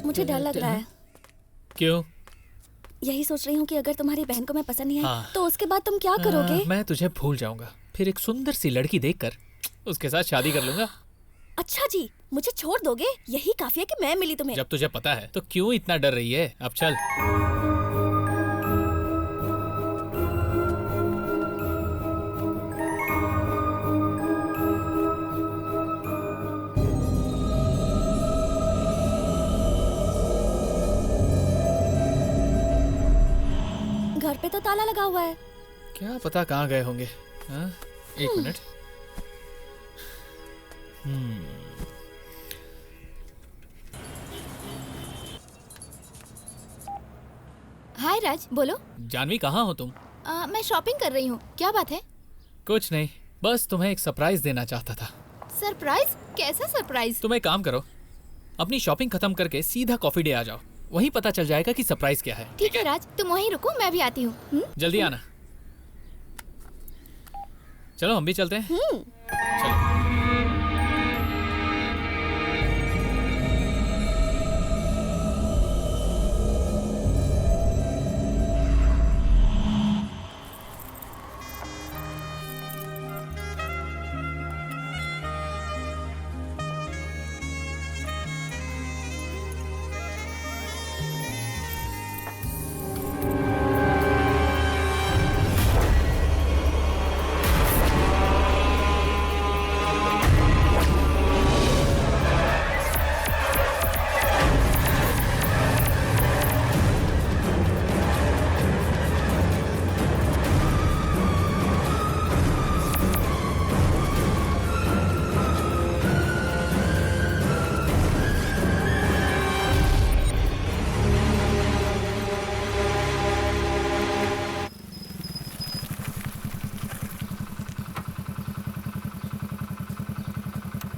मुझे डर लग रहा है। क्यों? यही सोच रही हूँ कि अगर तुम्हारी बहन को मैं पसंद नहीं आई तो उसके बाद तुम क्या करोगे? मैं तुझे भूल जाऊंगा, फिर एक सुंदर सी लड़की देखकर उसके साथ शादी कर लूंगा। अच्छा जी, मुझे छोड़ दोगे? यही काफी है कि मैं मिली तुम्हें। जब तुझे पता है तो क्यों इतना डर रही है? अब चल। घर पे तो ताला लगा हुआ है। क्या पता कहाँ गए होंगे। हाँ? एक मिनट। हाय राज, बोलो। जानवी, कहाँ हो तुम? मैं शॉपिंग कर रही हूँ। क्या बात है? कुछ नहीं, बस तुम्हें एक सरप्राइज देना चाहता था। सरप्राइज? कैसा सरप्राइज? तुम एक काम करो, अपनी शॉपिंग खत्म करके सीधा कॉफी डे आ जाओ, वहीं पता चल जाएगा कि सरप्राइज क्या है। ठीक है राज, तुम वहीं रुको, मैं भी आती हूँ। जल्दी आना। चलो हम भी चलते हैं। चलो।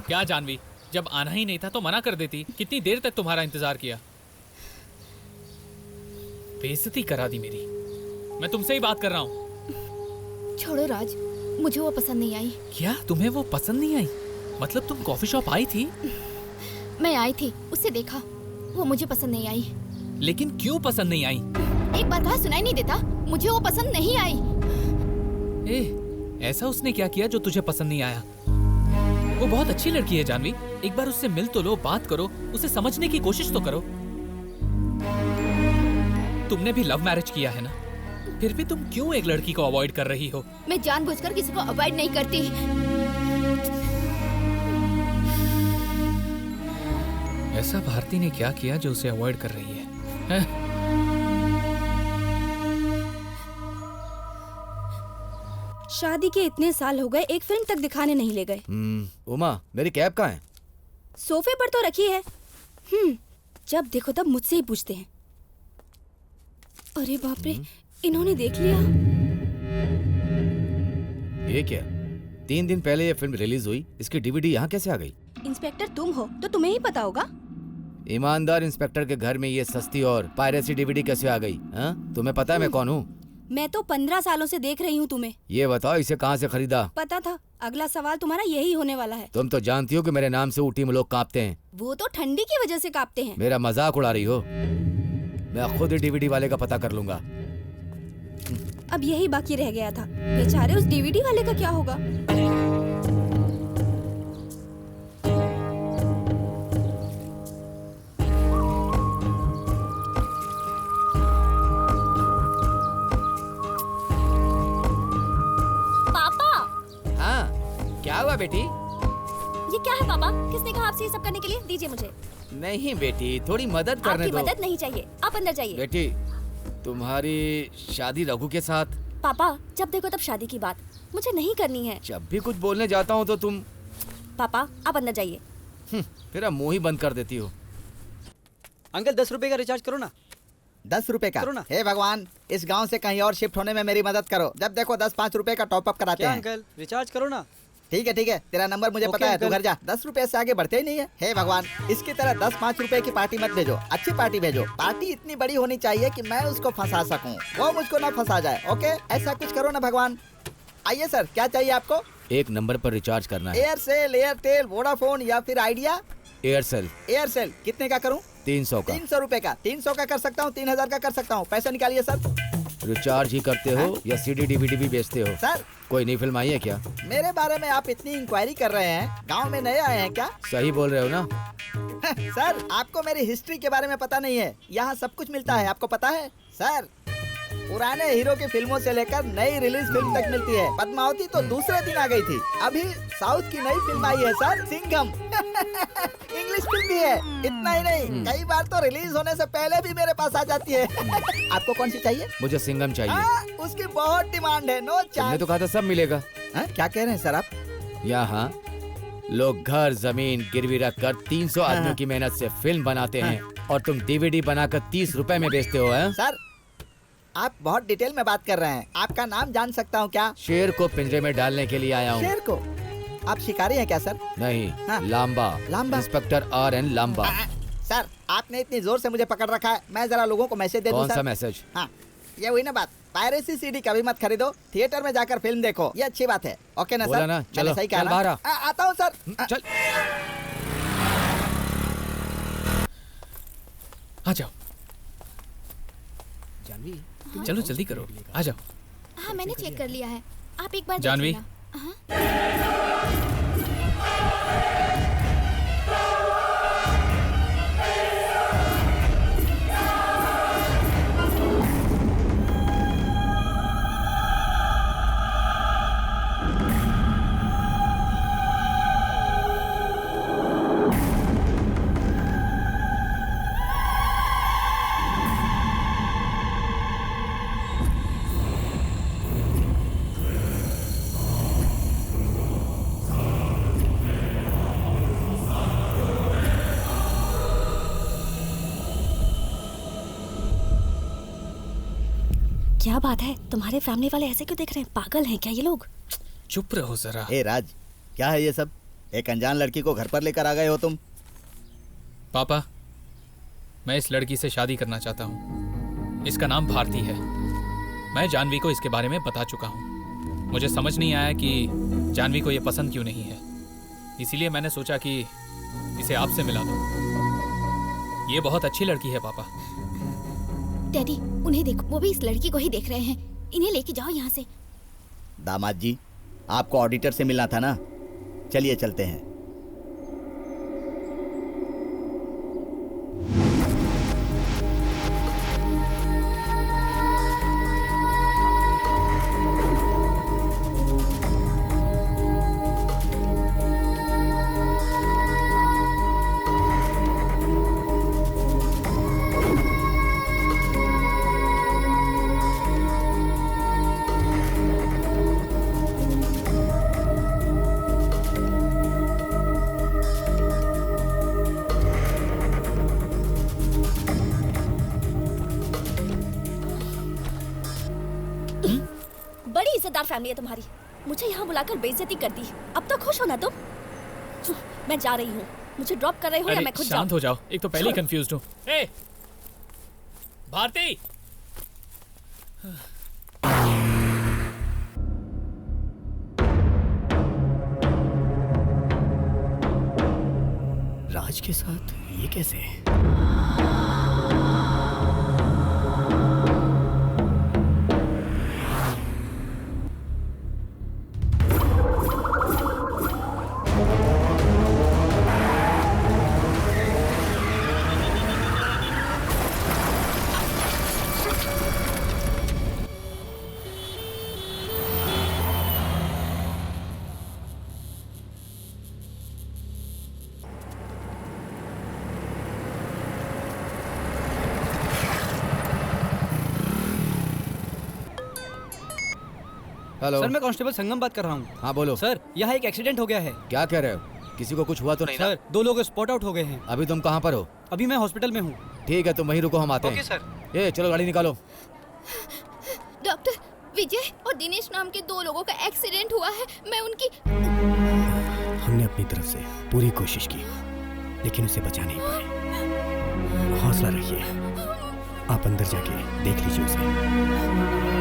क्या जानवी, जब आना ही नहीं था तो मना कर देती। कितनी देर तक तुम्हारा इंतजार किया। बेइज्जती करा दी मेरी। मैं तुमसे ही बात कर रहा हूँ। छोड़ो राज, मुझे वो पसंद नहीं आई। क्या तुम्हें वो पसंद नहीं आई? मतलब तुम कॉफी शॉप आई थी? मैं आई थी, उससे देखा, वो मुझे पसंद नहीं आई। लेकिन क्यों पसंद नहीं आई? एक बार कहा सुनाई नहीं देता? मुझे वो पसंद नहीं आई। ऐसा उसने क्या किया जो तुझे पसंद नहीं आया? वो बहुत अच्छी लड़की है जानवी, एक बार उससे मिल तो लो, बात करो, उसे समझने की कोशिश तो करो। तुमने भी लव मैरिज किया है ना, फिर भी तुम क्यों एक लड़की को अवॉइड कर रही हो? मैं जानबूझकर किसी को अवॉइड नहीं करती। ऐसा भारती ने क्या किया जो उसे अवॉइड कर रही है? शादी के इतने साल हो गए, एक फिल्म तक दिखाने नहीं ले गए। उमा, मेरी कैब कहाँ है? सोफे पर तो रखी है। जब देखो तब मुझसे ही पूछते हैं। अरे बाप रे, इन्होंने देख लिया। ये क्या? 3 दिन पहले ये फिल्म रिलीज हुई, इसकी डीवीडी यहाँ कैसे आ गई? इंस्पेक्टर तुम हो तो तुम्हें ही पता होगा। ईमानदार इंस्पेक्टर के घर में ये सस्ती और पायरेसी डीवीडी कैसे आ गई? तुम्हें पता है मैं कौन हूँ? मैं तो 15 सालों से देख रही हूँ तुम्हें। ये बताओ, इसे कहाँ से खरीदा? पता था अगला सवाल तुम्हारा यही होने वाला है। तुम तो जानती हो कि मेरे नाम से ऊटी में लोग कांपते हैं। वो तो ठंडी की वजह से कांपते हैं। मेरा मजाक उड़ा रही हो? मैं खुद ही डीवीडी वाले का पता कर लूंगा। अब यही बाकी रह गया था। बेचारे उस डीवीडी वाले का क्या होगा? क्या हुआ बेटी? ये क्या है पापा? किसने कहा आपसे ये सब करने के लिए? दीजिए मुझे। नहीं बेटी, थोड़ी मदद करने दो। आपकी मदद नहीं चाहिए, आप अंदर जाइए। बेटी, तुम्हारी शादी रघु के साथ? पापा, जब देखो तब शादी की बात, मुझे नहीं करनी है। जब भी कुछ बोलने जाता हूँ तो तुम। पापा आप अंदर जाइए। तेरा मुंह ही बंद कर देती हो। अंकल 10 रुपए का रिचार्ज करो ना। 10 रुपए का? करो ना। हे भगवान, इस गांव से कहीं और शिफ्ट होने में मेरी मदद करो। जब देखो 10-5 रुपए का टॉप अप कराते क्या हैं। अंकल, रिचार्ज करो ना। ठीक है, तेरा नंबर मुझे पता है, तू घर जा। 10 रुपए से आगे बढ़ते ही नहीं है। हे भगवान, इसकी तरह 10-5 रुपए की पार्टी मत भेजो, अच्छी पार्टी भेजो। पार्टी इतनी बड़ी होनी चाहिए कि मैं उसको फंसा सकूं, वो मुझको ना फंसा जाए। ओके, ऐसा कुछ करो ना भगवान। आइए सर, क्या चाहिए आपको? एक नंबर पर रिचार्ज करना है। एयरसेल, एयरटेल, वोडाफोन या फिर आइडिया? एयरसेल। एयरसेल कितने का करूं? 300 का। 300 रुपए का, 300 का कर सकता हूँ, 3000 का कर सकता हूँ। पैसा निकालिए सर। रिचार्ज ही करते हो या सीडी डीवीडी भी बेचते हो? सर कोई नई फिल्म आई है क्या? मेरे बारे में आप इतनी इंक्वायरी कर रहे हैं, गांव में नए आए हैं क्या? सही बोल रहे हो ना? सर आपको मेरी हिस्ट्री के बारे में पता नहीं है। यहाँ सब कुछ मिलता है, आपको पता है सर? पुराने हीरो की फिल्मों से लेकर नई रिलीज फिल्म तक मिलती है। पद्मावती तो दूसरे दिन आ गई थी। अभी साउथ की नई फिल्म आई है सर, सिंघम। इंग्लिश फिल्म भी है। इतना ही नहीं, कई बार तो रिलीज होने से पहले भी मेरे पास आ जाती है। आपको कौन सी चाहिए? मुझे सिंघम चाहिए। उसकी बहुत डिमांड है, नो तुमने चांस। तो कहा था सब मिलेगा। क्या कह रहे हैं सर आप? यहाँ लोग घर जमीन गिरवी रख कर 300 आदमियों की मेहनत से फिल्म बनाते हैं और तुम डीवीडी बनाकर 30 रुपए में बेचते हो। हैं? सर आप बहुत डिटेल में बात कर रहे हैं। आपका नाम जान सकता हूँ क्या? शेर को पिंजरे में डालने के लिए आया हूँ। शेर को? आप शिकारी हैं क्या सर? नहीं, हाँ। Lamba. Lamba? Inspector RN Lamba. Sir आपने इतनी जोर से मुझे पकड़ रखा है, मैं जरा लोगों को मैसेज दे दूं कौन सर? सा मैसेज? हाँ ये हुई ना बात। पायरेसी सीडी कभी मत खरीदो, थिएटर में जाकर फिल्म देखो, ये अच्छी बात है। ओके ना बोला सर? ना, मैंने चलो, सही कहा चल ना? बाहर आ। आता हूँ सर। चल। आ जाओ, जानवी चलो जल्दी करो, आ जाओ। हाँ मैंने चेक कर लिया है, आप एक बार देख जानवी। लेना। हाँ। क्या बात है, तुम्हारे फैमिली वाले ऐसे क्यों देख रहे हैं? पागल हैं क्या ये लोग? चुप रहो जरा। ए राज, क्या है ये सब? एक अनजान लड़की को घर पर लेकर आ गए हो तुम। पापा, मैं इस लड़की से शादी करना चाहता हूँ। इसका नाम भारती है। मैं जानवी को इसके बारे में बता चुका हूँ। मुझे समझ नहीं आया कि जानवी को ये पसंद क्यों नहीं है, इसीलिए मैंने सोचा कि इसे आपसे मिला दूँ। ये बहुत अच्छी लड़की है पापा। डैडी उन्हें देखो, वो भी इस लड़की को ही देख रहे हैं। इन्हें लेके जाओ यहाँ से। दामाद जी, आपको ऑडिटर से मिलना था ना, चलिए चलते हैं। बड़ी इज्जतदार फैमिली है तुम्हारी, मुझे यहाँ बुलाकर बेइज्जती कर दी। अब तो खुश हो ना तुम? मैं जा रही हूँ, मुझे ड्रॉप कर रहे हो या अरे मैं खुद शांत जाऊँ? हो जाओ, एक तो पहले ही कंफ्यूज हूँ। ए, भारती! राज के साथ ये कैसे? हेलो। सर मैं कांस्टेबल संगम बात कर रहा हूँ। हाँ बोलो। सर यहाँ एक एक्सीडेंट हो गया है। क्या कह रहे हो? किसी को कुछ हुआ तो नहीं ना? सर 2 लोग स्पॉट आउट हो गए हैं। अभी तुम कहाँ पर हो? अभी मैं हॉस्पिटल में हूँ। ठीक है, तुम वहीं रुको, हम आते ओके हैं। सर। ए चलो गाड़ी निकालो। डॉक्टर, विजय और दिनेश नाम के 2 लोगों का एक्सीडेंट हुआ है। मैं उनकी हमने अपनी तरफ से पूरी कोशिश की, लेकिन उसे बचा नहीं पाए। हौसला रखिए, आप अंदर जाके देख लीजिए उसे।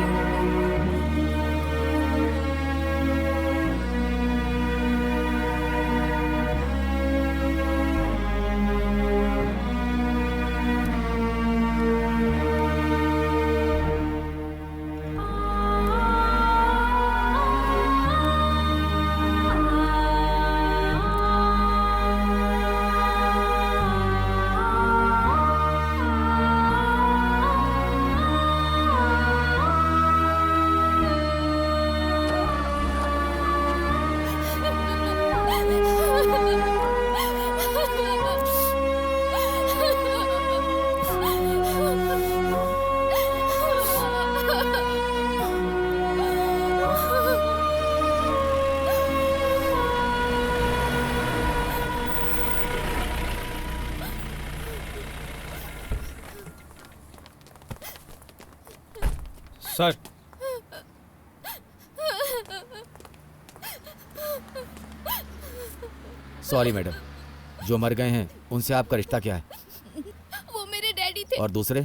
सर सॉरी मैडम, जो मर गए हैं उनसे आपका रिश्ता क्या है? वो मेरे डैडी थे। और दूसरे?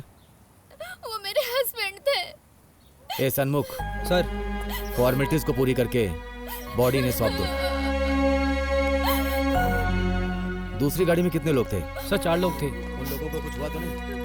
वो मेरे हस्बैंड थे। ए सन्मुख, सर फॉर्मेलिटीज को पूरी करके बॉडी ने सौंप दो। दूसरी गाड़ी में कितने लोग थे? सर 4 लोग थे। उन लोगों को कुछ हुआ तो नहीं?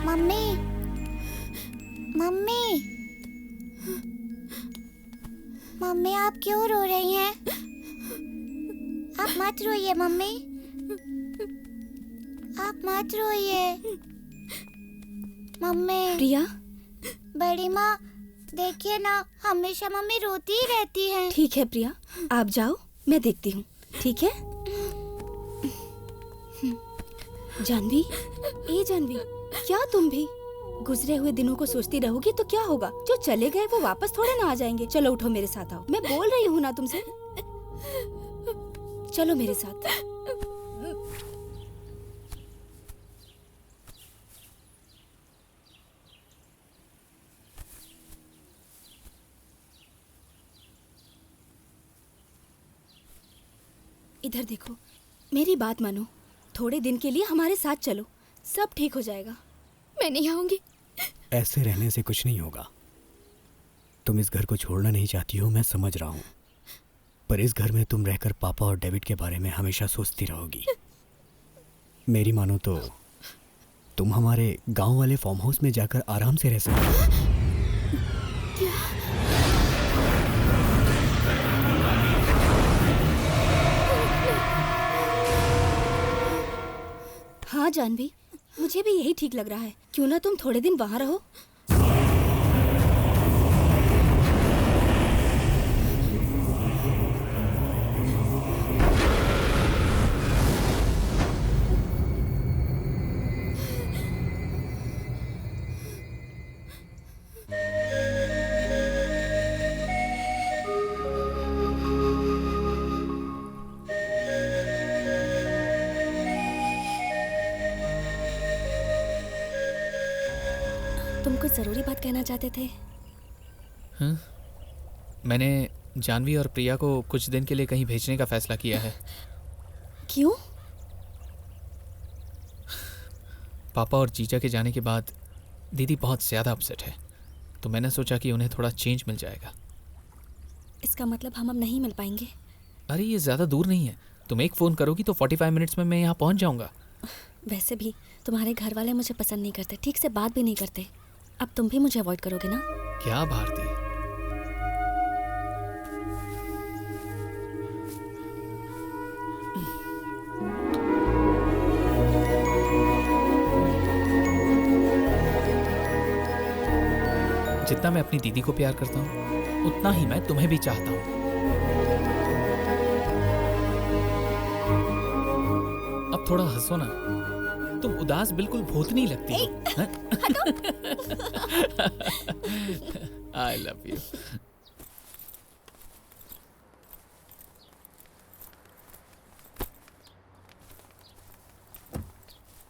मम्मी मम्मी मम्मी, आप क्यों रो रही हैं? आप मत रोइए मम्मी, आप मत रोइए मम्मी। प्रिया, बड़ी माँ देखिए ना, हमेशा मम्मी रोती ही रहती हैं। ठीक है प्रिया, आप जाओ, मैं देखती हूँ। ठीक है जानवी, ए जानवी, क्या तुम भी गुजरे हुए दिनों को सोचती रहोगी तो क्या होगा? जो चले गए वो वापस थोड़े ना आ जाएंगे। चलो उठो, मेरे साथ आओ। मैं बोल रही हूँ ना तुमसे, चलो मेरे साथ। इधर देखो, मेरी बात मानो, थोड़े दिन के लिए हमारे साथ चलो, सब ठीक हो जाएगा। मैं नहीं आऊंगी। ऐसे रहने से कुछ नहीं होगा। तुम इस घर को छोड़ना नहीं चाहती हो, मैं समझ रहा हूँ, पर इस घर में तुम रहकर पापा और डेविड के बारे में हमेशा सोचती रहोगी। मेरी मानो तो तुम हमारे गांव वाले फार्म हाउस में जाकर आराम से रह सकती हो। हाँ जानवी, मुझे भी यही ठीक लग रहा है। क्यों ना तुम थोड़े दिन वहाँ रहो। तुम कुछ जरूरी बात कहना चाहते थे? हाँ? मैंने जानवी और प्रिया को कुछ दिन के लिए कहीं भेजने का फैसला किया है। क्यों? पापा और जीजा के जाने के बाद दीदी बहुत ज़्यादा अपसेट है, तो मैंने सोचा कि उन्हें थोड़ा चेंज मिल जाएगा। इसका मतलब हम अब नहीं मिल पाएंगे? अरे ये ज़्यादा दूर नहीं है, तुम एक फ़ोन करोगी तो 45 मिनट्स में मैं यहाँ पहुँच जाऊँगा। वैसे भी तुम्हारे घर वाले मुझे पसंद नहीं करते, ठीक से बात भी नहीं करते। अब तुम भी मुझे अवॉइड करोगे ना? क्या भारती, जितना मैं अपनी दीदी को प्यार करता हूँ उतना ही मैं तुम्हें भी चाहता हूँ। अब थोड़ा हंसो ना, तुम उदास बिल्कुल भूतनी लगती हो। I love you.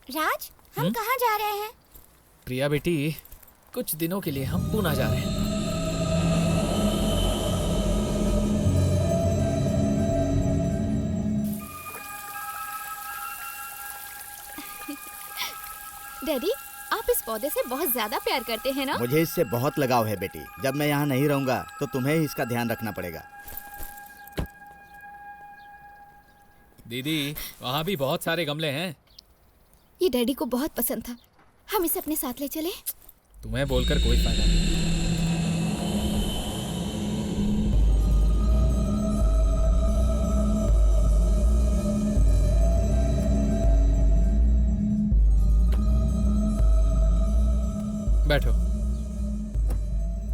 राज, हम कहाँ जा रहे हैं? प्रिया बेटी, कुछ दिनों के लिए हम पूना जा रहे हैं। डैडी, आप इस पौधे से बहुत ज्यादा प्यार करते हैं ना? मुझे इससे बहुत लगाव है बेटी। जब मैं यहाँ नहीं रहूँगा तो तुम्हें ही इसका ध्यान रखना पड़ेगा। दीदी, वहाँ भी बहुत सारे गमले हैं। ये डैडी को बहुत पसंद था। हम इसे अपने साथ ले चले? तुम्हें बोलकर कोई फायदा नहीं। बैठो।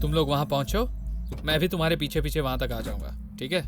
तुम लोग वहां पहुंचो, मैं भी तुम्हारे पीछे पीछे वहां तक आ जाऊंगा, ठीक है?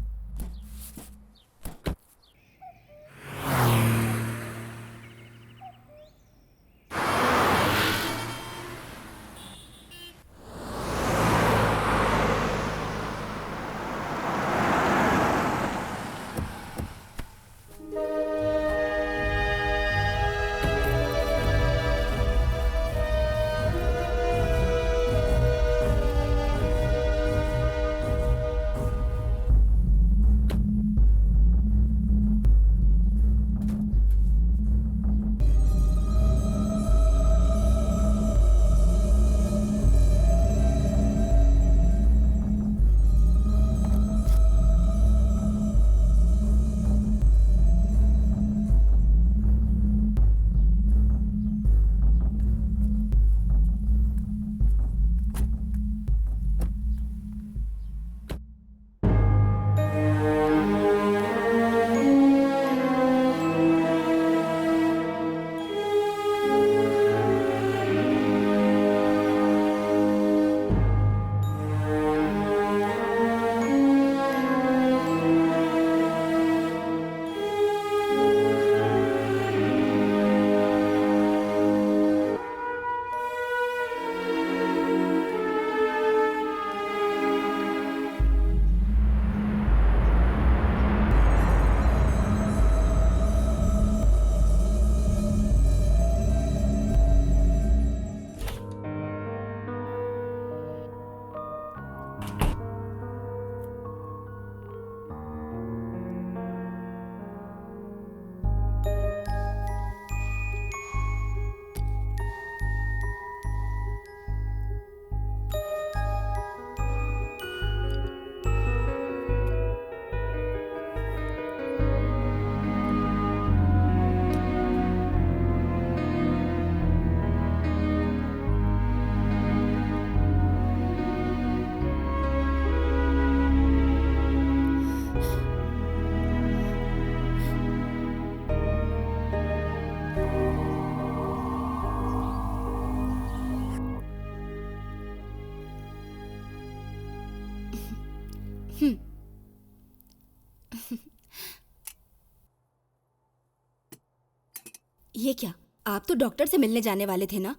ये क्या? आप तो डॉक्टर से मिलने जाने वाले थे ना?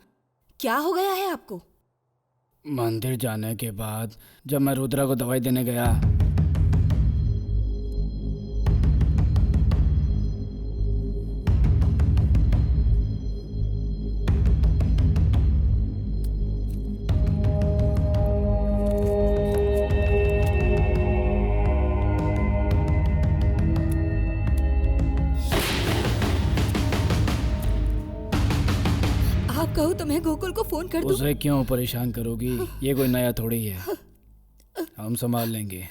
क्या हो गया है आपको? मंदिर जाने के बाद जब मैं रुद्रा को दवाई देने गया, आप कहो तो मैं गोकुल को फोन कर दूं? उसे क्यों परेशान करोगी? ये कोई नया थोड़ी है, हम संभाल लेंगे।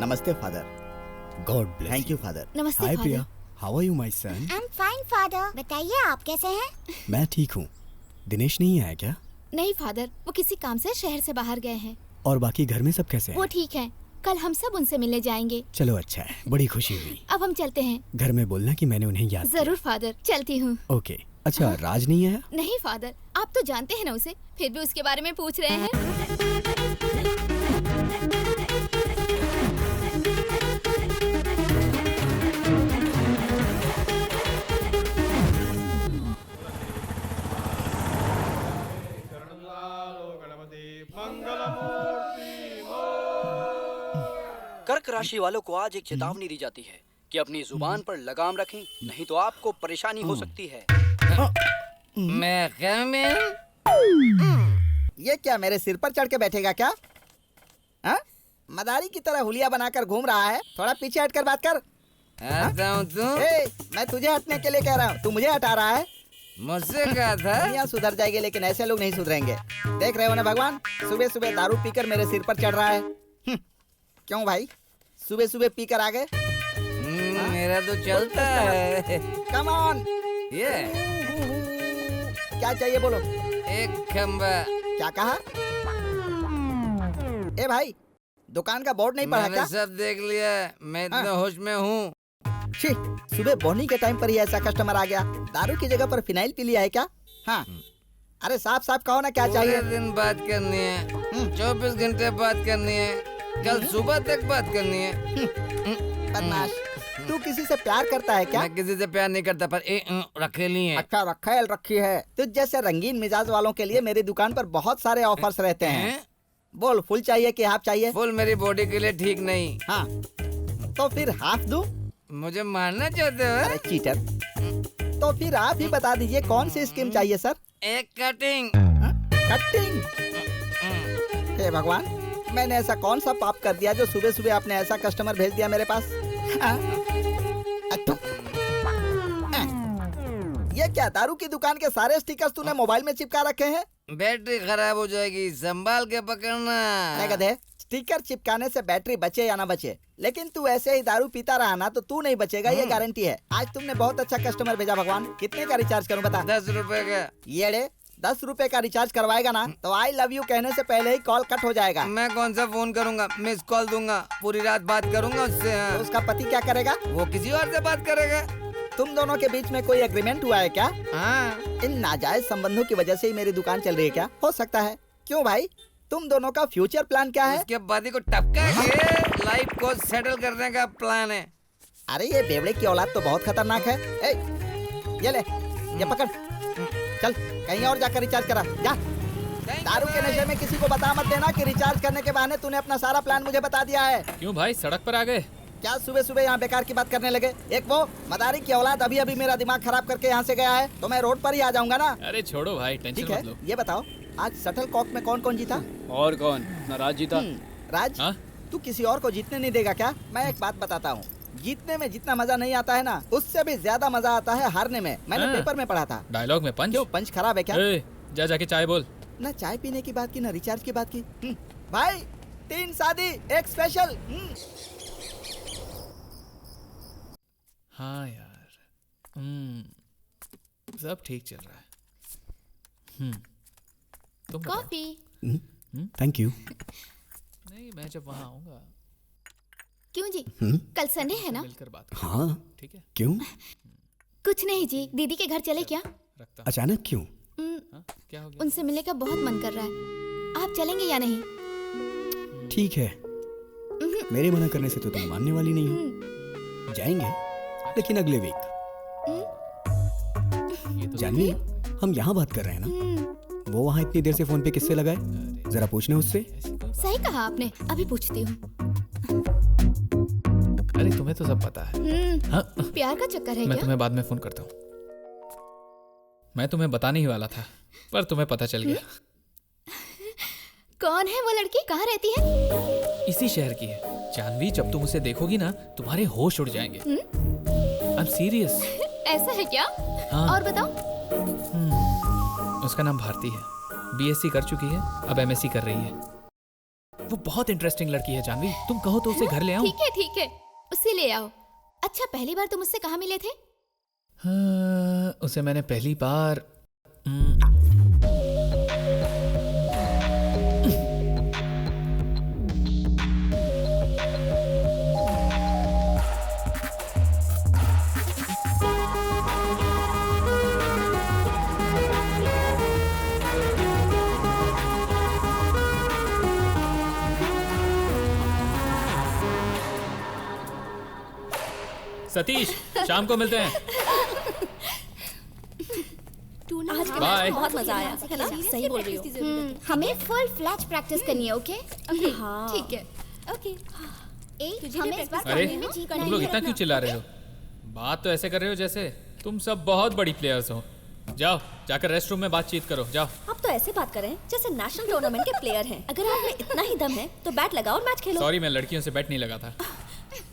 नमस्ते father. God bless. Thank you father. नमस्ते hi father. Priya, how are you my son? I am fine father. बताइए आप कैसे हैं? मैं ठीक हूँ। दिनेश नहीं आया क्या? नहीं फादर, वो किसी काम से शहर से बाहर गए हैं। और बाकी घर में सब कैसे वो हैं? ठीक है, कल हम सब उनसे मिलने जाएंगे। चलो अच्छा है, बड़ी खुशी हुई। अब हम चलते हैं। घर में बोलना कि मैंने उन्हें याद जरूर फादर, चलती हूँ। किया। ओके। अच्छा, राज नहीं आया? नहीं फादर, आप तो जानते हैं ना उसे, फिर भी उसके बारे में पूछ रहे हैं। राशि वालों को आज एक चेतावनी दी जाती है कि अपनी जुबान पर लगाम रखें, नहीं तो आपको परेशानी हो सकती है। मैं ये क्या मेरे सिर पर चढ़ के बैठेगा क्या? हाँ? मदारी की तरह हुलिया बनाकर घूम रहा है। थोड़ा पीछे हटकर बात कर। मैं तुझे हटने के लिए कह रहा हूँ, तू मुझे हटा रहा है। मुझसे कहा था दुनिया सुधर जाएगी, लेकिन ऐसे लोग नहीं सुधरेंगे। देख रहे हो ना भगवान, सुबह सुबह दारू पीकर मेरे सिर पर चढ़ रहा है। क्यों भाई, सुबह सुबह पीकर आ गए? मेरा तो चलता है। Come on. ये क्या चाहिए बोलो? एक खंबा। क्या कहा? ए भाई, दुकान का बोर्ड नहीं पढ़ा मैंने क्या? सब देख लिया, मैं इतना होश में हूँ। छी, सुबह बोनी के टाइम पर ही ऐसा कस्टमर आ गया। दारू की जगह पर फिनाइल पी लिया है क्या? हाँ, अरे साफ साफ कहो ना क्या चाहिए? पूरे दिन बात करनी है, 24 घंटे बात करनी है, कल सुबह तक बात करनी है। बदमाश, तू किसी से प्यार करता है क्या? मैं किसी से प्यार नहीं करता, पर रखेली है। अच्छा, रखेल रखी है। तुझ जैसे रंगीन मिजाज वालों के लिए मेरी दुकान पर बहुत सारे ऑफर्स रहते हैं। बोल, फुल चाहिए कि हाफ चाहिए? फुल मेरी बॉडी के लिए ठीक नहीं। हाँ, तो फिर हाफ दूं? मुझे मारना चाहते हो? अरे चीटर, तो फिर आप ही बता दीजिए कौन सी स्कीम चाहिए सर? एक कटिंग। कटिंग? हे भगवान, मैंने ऐसा कौन सा पाप कर दिया जो सुबह सुबह आपने ऐसा कस्टमर भेज दिया मेरे पास? ये क्या, दारू की दुकान के सारे स्टिकर्स तूने मोबाइल में चिपका रखे हैं? बैटरी खराब हो जाएगी, संभाल के पकड़ना। मैं गधे, स्टिकर चिपकाने से बैटरी बचे या ना बचे, लेकिन तू ऐसे ही दारू पीता रहा ना तो तू नहीं बचेगा, ये गारंटी है। आज तुमने बहुत अच्छा कस्टमर भेजा भगवान। कितने का रिचार्ज करूं बता? 10 रुपए का। ये रे, 10 रुपए का रिचार्ज करवाएगा ना तो आई लव यू कहने से पहले ही कॉल कट हो जाएगा। मैं कौन सा फोन करूंगा, मिस कॉल दूंगा, पूरी रात बात करूंगा उससे। तो उसका पति क्या करेगा? वो किसी और से बात करेगा। तुम दोनों के बीच में कोई एग्रीमेंट हुआ है क्या? हाँ। इन नाजायज संबंधों की वजह से ही मेरी दुकान चल रही है क्या? हो सकता है। क्यों भाई, तुम दोनों का फ्यूचर प्लान क्या है? उसके बॉडी को टपका के लाइफ को सेटल करने का प्लान है। अरे ये बेवड़े की औलाद तो बहुत खतरनाक है। ए, ये ले, ये पकड़, चल कहीं और जाकर रिचार्ज करा जा। दारू के नशे में किसी को बता मत देना कि रिचार्ज करने के बहाने तूने अपना सारा प्लान मुझे बता दिया है। क्यों भाई, सड़क पर आ गए? क्या सुबह सुबह यहाँ बेकार की बात करने लगे? एक वो मदारी की औलाद अभी अभी मेरा दिमाग खराब करके यहाँ से गया है, तो मैं रोड पर ही आ जाऊंगा ना। अरे छोड़ो भाई, टेंशन ठीक मत है, लो। ये बताओ आज शटल कॉक में कौन कौन जीता? और कौन? नाराज जीता। राज, हाँ? तू किसी और को जीतने नहीं देगा क्या? मैं एक बात बताता हूँ, जीतने में जितना मजा नहीं आता है ना, उससे भी ज्यादा मजा आता है हारने में। मैंने हाँ। पेपर में पढ़ा था। डायलॉग में पंच? क्यों, पंच खराब है क्या? ए, जा जाके चाय बोल। ना चाय पीने की बात की, ना रिचार्ज की बात की। भाई 3 शादी 1 स्पेशल। हाँ यार, सब ठीक चल रहा है। तुम बताओ। कॉफी। Thank you. नहीं, मैं जब वहाँ आऊँगा क्यों जी, कल संडे है ना? मिलकर बात हाँ, ठीक है? क्यों? कुछ नहीं जी, दीदी के घर चले क्या? रखता हूँ। अचानक क्यों? हाँ, क्या हो गया? उनसे मिलने का बहुत मन कर रहा है। आप चलेंगे या नहीं? ठीक है, मेरे मना करने से तो तुम मानने वाली नहीं हो। जाएंगे, लेकिन अगले वीक। ये तो जानवी, हम यहाँ बात कर रहे हैं ना? वो वहाँ इतनी देर से फोन पे किससे लगाए? जरा पूछने उससे। सही कहा आपने, अभी पूछती हूँ। अरे तुम्हें तो सब पता है। हाँ? प्यार का चक्कर है मैं क्या? तुम्हें बाद में फोन करता हूँ। मैं तुम्हें बताने ही वाला था, पर तुम्हें पता चल गया। कौन है वो लड़की? कहाँ रहती है? इसी शहर की है। जानवी, जब तुम उसे देखोगी ना, तुम्हारे होश उड़ जाएंगे। I am serious. ऐसा है क्या? हाँ। और बताओ। उसका नाम भारती है, बीएससी कर चुकी है, अब एमएससी कर रही है। वो बहुत इंटरेस्टिंग लड़की है जानवी, तुम कहो तो उसे घर ले आऊं? ठीक है, उसे ले आओ। अच्छा, पहली बार तुम उससे कहाँ मिले थे? हाँ, उसे मैंने पहली बार सतीश, शाम को मिलते हैं। आज के बाय। मैच में बहुत मजा आया है ना? सही बोल रही हो। हमें फुल फ्लैश प्रैक्टिस करनी है, ओके? हाँ। ठीक है। ओके। तुझे भी practice अरे करनी है ना? जीतना तुम ही लोग है इतना क्यों चिल्ला रहे हो? बात तो ऐसे कर रहे हो जैसे तुम सब बहुत बड़ी प्लेयर्स हो। जाओ जाकर रेस्ट रूम में बातचीत करो, जाओ। आप तो ऐसे बात कर रहे हैं जैसे नेशनल टूर्नामेंट के प्लेयर हैं। अगर आप में इतना ही दम है तो बैट लगाओ और मैच खेलो। सॉरी, मैं लड़कियों से बैट नहीं लगा था।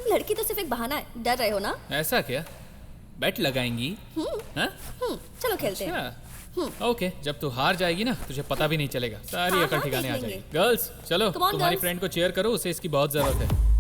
लड़की तो सिर्फ एक बहाना है, डर रहे हो ना? ऐसा क्या? बैट लगाएंगी? हाँ? चलो खेलते हैं। अच्छा। ओके, जब तू हार जाएगी ना तुझे पता भी नहीं चलेगा, सारी अकल ठिकाने आ जाएगी। गर्ल्स चलो, Come on, तुम्हारी girls. फ्रेंड को चीयर करो, उसे इसकी बहुत जरूरत है।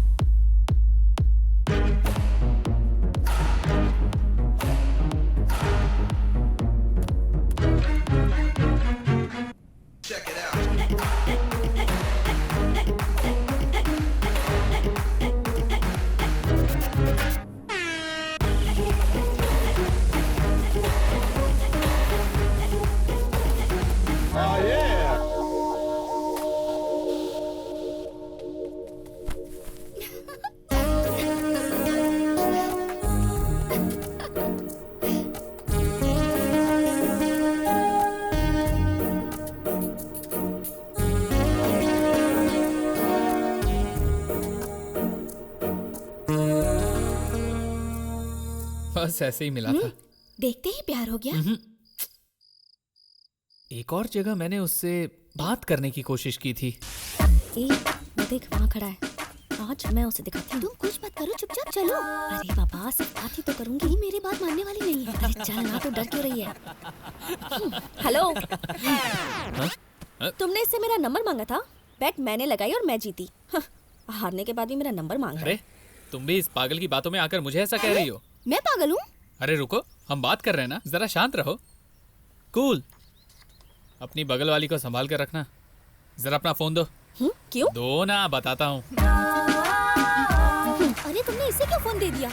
बस ऐसे ही मिला था। देखते ही प्यार हो गया। एक और जगह मैंने उससे बात करने की कोशिश की थी। वो देख वहाँ खड़ा है। आज मैं उसे दिखाती हूँ। तुम कुछ मत करो, चुपचाप चलो। अरे बाबा, सिर्फ बात ही तो करूंगी। ये मेरी बात मानने वाली नहीं है। अरे चल ना, तो डर क्यों रही है? हेलो, तुमने इससे मेरा नंबर मांगा था। बैट मैंने लगाई और मैं जीती। हारने के बाद भी मेरा नंबर मांग रहा है। अरे तुम भी इस पागल की बातों में आकर मुझे ऐसा कह रही हो? मैं पागल हूँ? अरे रुको, हम बात कर रहे हैं ना, जरा शांत रहो। कूल। अपनी बगल वाली को संभाल कर रखना। जरा अपना फोन दो। क्यों? दो ना, बताता हूँ। अरे तुमने इसे क्यों फोन दे दिया?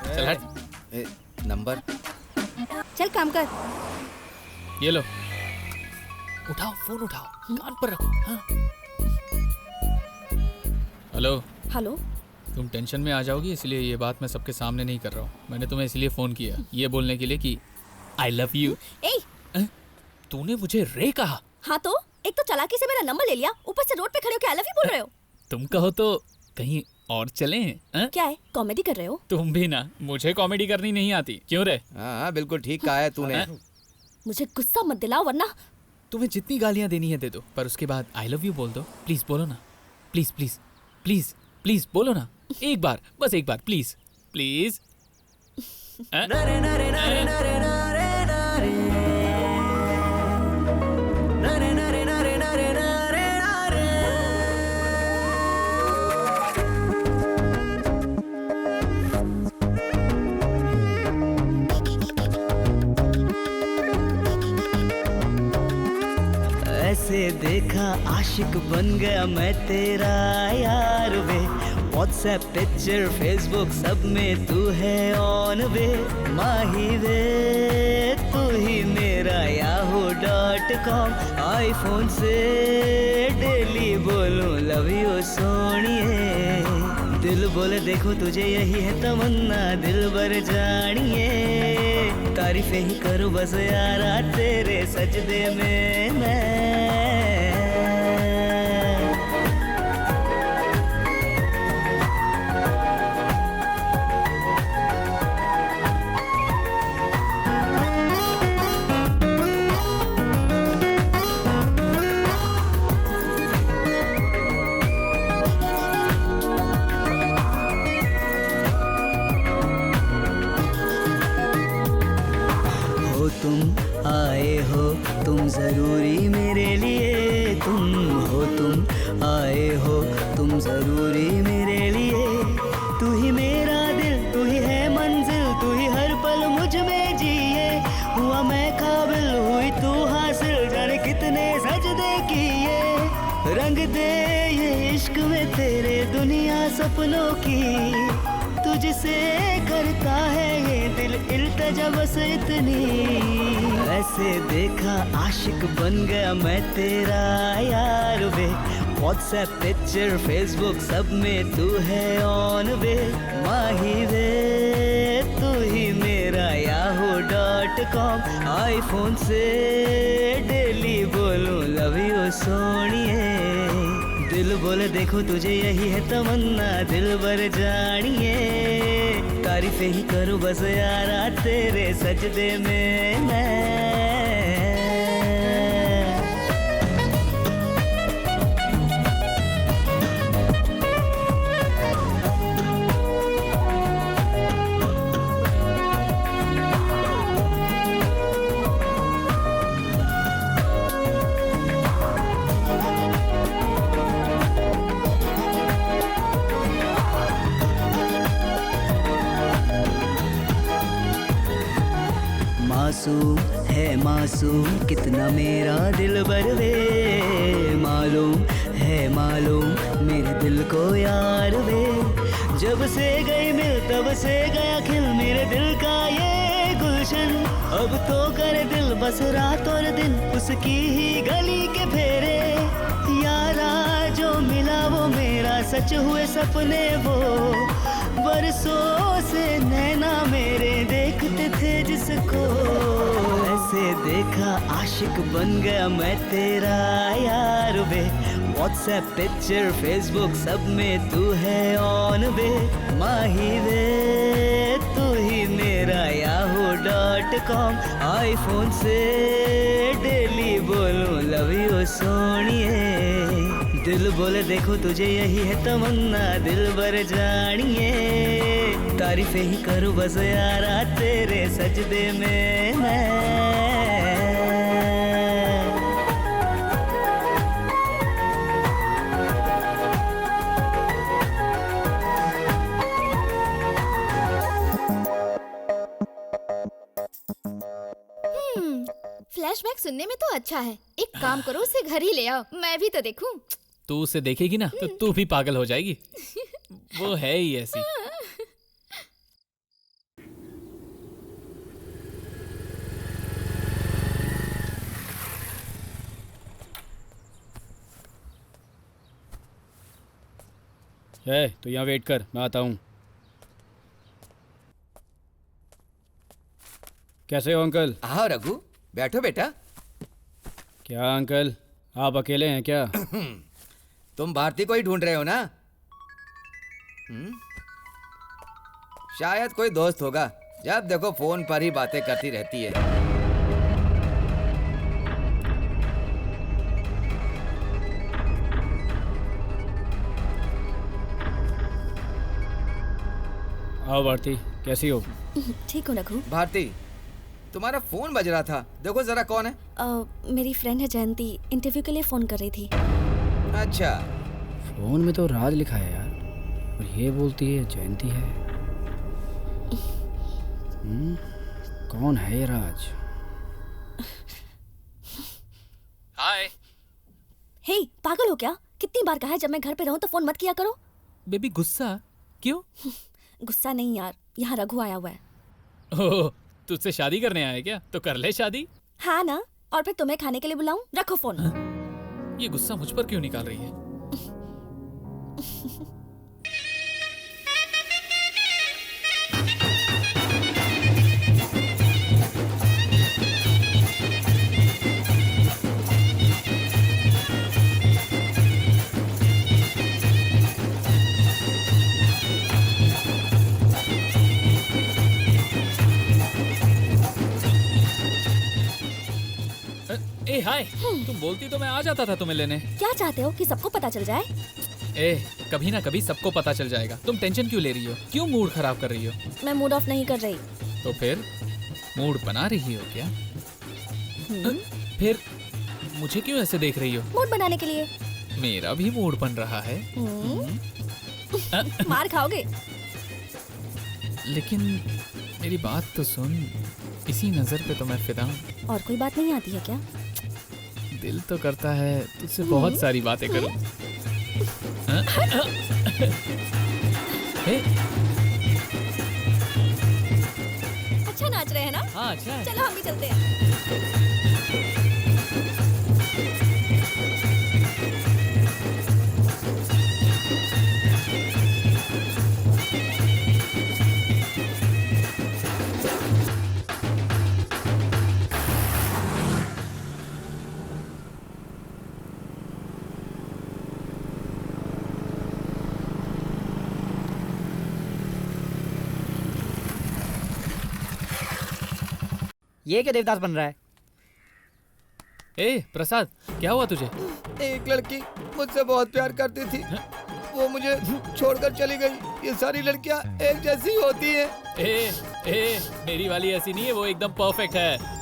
चल हट। नंबर चल काम कर। ये लो, उठाओ फोन, उठाओ, कान पर रखो। हाँ। हेलो। हेलो, तुम टेंशन में आ जाओगी, इसलिए ये बात मैं सबके सामने नहीं कर रहा हूँ। मैंने तुम्हें इसलिए फोन किया, ये बोलने के लिए कि आई लव यू। तूने मुझे रे कहा? हाँ तो एक तो चालाकी से मेरा नंबर ले लिया, ऊपर से रोड पे खड़े होकर आई लव यू बोल रहे हो। तुम कहो तो कहीं और चलें? क्या है, कॉमेडी कर रहे हो? तुम भी ना, मुझे कॉमेडी करनी नहीं आती। क्यों रे? हाँ बिल्कुल ठीक कहा है तूने। मुझे गुस्सा मत दिलाओ वरना। तुम्हें जितनी गालियां देनी है दे दो, पर उसके बाद आई लव यू बोल दो। प्लीज बोलो ना, प्लीज प्लीज प्लीज प्लीज बोलो ना, एक बार, बस एक बार, प्लीज प्लीज। ऐसे देखा आशिक बन गया मैं तेरा यार वे। व्हाट्सएप पिक्चर फेसबुक सब में तू है ऑन वे। माही वे तू ही मेरा yahoo.com। आईफोन से डेली बोलूं लव यू सोनिए। दिल बोले देखो तुझे यही है तमन्ना, दिल भर जानिए। तारीफें ही करूं बस यारा तेरे सजदे में मैं। तुम आए हो तुम जरूरी मेरे लिए। तुम हो तुम आए हो तुम जरूरी मेरे लिए। तू ही मेरा दिल, तू ही है मंजिल, तू ही हर पल मुझ में जिए। हुआ मैं काबिल, हुई तू हासिल, जाने कितने सजदे किए। रंग दे ये इश्क में तेरे दुनिया सपनों की। तुझसे करता है ये दिल इल्तजा बस इतनी। ऐसे देखा आशिक बन गया मैं तेरा यार वे। व्हाट्सएप पिक्चर फेसबुक सब में तू है ऑन वे। माही वे तू ही मेरा yahoo.com। आईफोन से डेली बोलूं लव यू सोनिए। दिल बोले देखो तुझे यही है तमन्ना, दिल भर जानिए तारीफें ही करूं बस यारा तेरे सजदे में मैं। मासूम है मासूम कितना मेरा दिल बरवे, मालूम है मालूम मेरे दिल को यार वे, जब से गई मिल तब से गया खिल मेरे दिल का ये गुलशन, अब तो करे दिल बस रात और दिन उसकी ही गली के फेरे, यारा जो मिला वो मेरा सच हुए सपने वो, बरसों से नैना मेरे देखते थे जिसको, ऐसे देखा आशिक बन गया मैं तेरा यार वे, व्हाट्सएप पिक्चर फेसबुक सब में तू है ऑन वे, माही वे तू ही मेरा yahoo.com, आईफोन से डेली बोलूं लव यू सोनिए, दिल बोले देखो तुझे यही है तमन्ना, दिल भर जानिए तारीफें ही करूं बस यारा तेरे सजदे में मैं। फ्लैशबैक सुनने में तो अच्छा है, एक काम करो उसे घर ही ले आओ, मैं भी तो देखूं। तू उसे देखेगी ना तो तू भी पागल हो जाएगी, वो है ही ऐसी। तो यहाँ वेट कर, मैं आता हूँ। कैसे हो अंकल? हाँ रघु, बैठो बेटा। क्या अंकल आप अकेले हैं क्या? तुम भारती को ही ढूंढ रहे हो ना? शायद कोई दोस्त होगा, जब देखो फोन पर ही बातें करती रहती है। आओ भारती, कैसी हो? ठीक हो रघु। भारती, तुम्हारा फोन बज रहा था, देखो जरा कौन है। मेरी फ्रेंड है जयंती, इंटरव्यू के लिए फोन कर रही थी। अच्छा। फोन में तो राज लिखा है यार, और ये बोलती है जयंती है। कौन है ये राज? हाय। हे, पागल हो क्या? कितनी बार कहा है जब मैं घर पे रहूं तो फोन मत किया करो। बेबी गुस्सा क्यों? गुस्सा नहीं यार, यहाँ रघु आया हुआ है। ओह, तुझसे शादी करने आया क्या? तो कर ले शादी। हाँ ना, और फिर तुम्हें खाने के लिए बुलाऊं? रखो फोन। ये गुस्सा मुझ पर क्यों निकाल रही है? ए हाय, तुम बोलती तो मैं आ जाता था तुम्हें लेने। क्या चाहते हो कि सबको पता चल जाए? कभी ना कभी सबको पता चल जाएगा। तुम टेंशन क्यों ले रही हो? क्यों मूड खराब कर रही हो? मैं मूड ऑफ नहीं कर रही। तो फिर मूड बना रही हो क्या? फिर मुझे क्यों ऐसे देख रही हो? मूड बनाने के लिए। मेरा भी मूड बन रहा है। मार खाओगे। लेकिन मेरी बात तो सुन, इसी नजर पे तो मैं फिदा हूँ। और कोई बात नहीं आती है क्या? दिल तो करता है तुझसे बहुत सारी बातें करूं। अच्छा नाच रहे हैं ना? हाँ अच्छा है। चलो हम भी चलते हैं। ये क्या देवदास बन रहा है? ए प्रसाद, क्या हुआ तुझे? एक लड़की मुझसे बहुत प्यार करती थी, वो मुझे छोड़कर चली गई। ये सारी लड़कियां एक जैसी होती हैं। ए मेरी वाली ऐसी नहीं है, वो एकदम परफेक्ट है।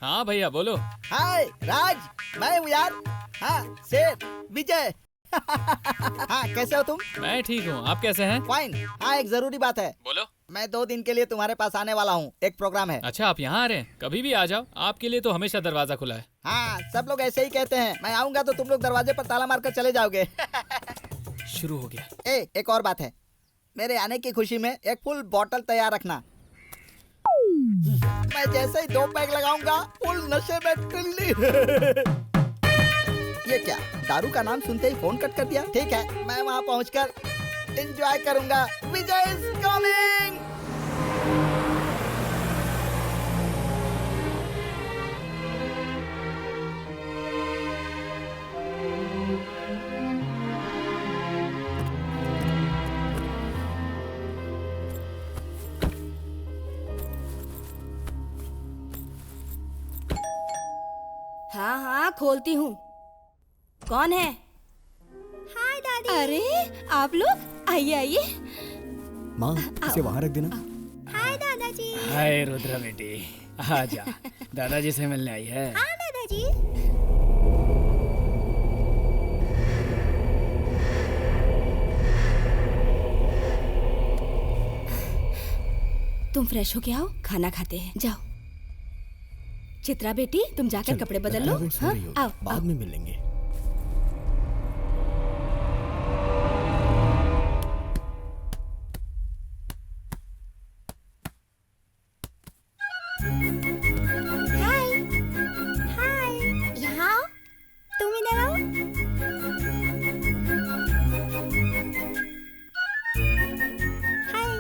हाँ भैया बोलो। हाय राज, मैं हूँ यार। हाँ शेर विजय। हाँ कैसे हो तुम? मैं ठीक हूँ, आप कैसे हैं? फाइन। हाँ एक जरूरी बात है। बोलो। मैं 2 दिन के लिए तुम्हारे पास आने वाला हूँ, एक प्रोग्राम है। अच्छा आप यहाँ आ रहे हैं? कभी भी आ जाओ, आपके लिए तो हमेशा दरवाजा खुला है। हाँ सब लोग ऐसे ही कहते हैं। मैं आऊँगा तो तुम लोग दरवाजे पर ताला मार कर चले जाओगे। शुरू हो गया। एक और बात है, मेरे आने की खुशी में एक फुल बॉटल तैयार रखना। मैं जैसे ही 2 पैक लगाऊंगा फुल नशे में टिल्ली। ये क्या, दारू का नाम सुनते ही फोन कट कर दिया? ठीक है, मैं वहाँ पहुँचकर एंजॉय करूंगा। विजय इज कमिंग। हाँ हाँ खोलती हूँ। कौन है? हाय दादी। अरे आप लोग आइए आइए। माँ इसे वहाँ रख देना। हाय दादाजी। हाय रुद्रा बेटी, आजा। दादाजी से मिलने आई है। हाँ दादाजी। तुम फ्रेश हो के आओ, खाना खाते हैं। जाओ। चित्रा बेटी तुम जाकर कपड़े बदल लो। हाँ आओ बाद में मिलेंगे। हाय हाय, यहाँ आओ। तुम इधर आओ। Hi,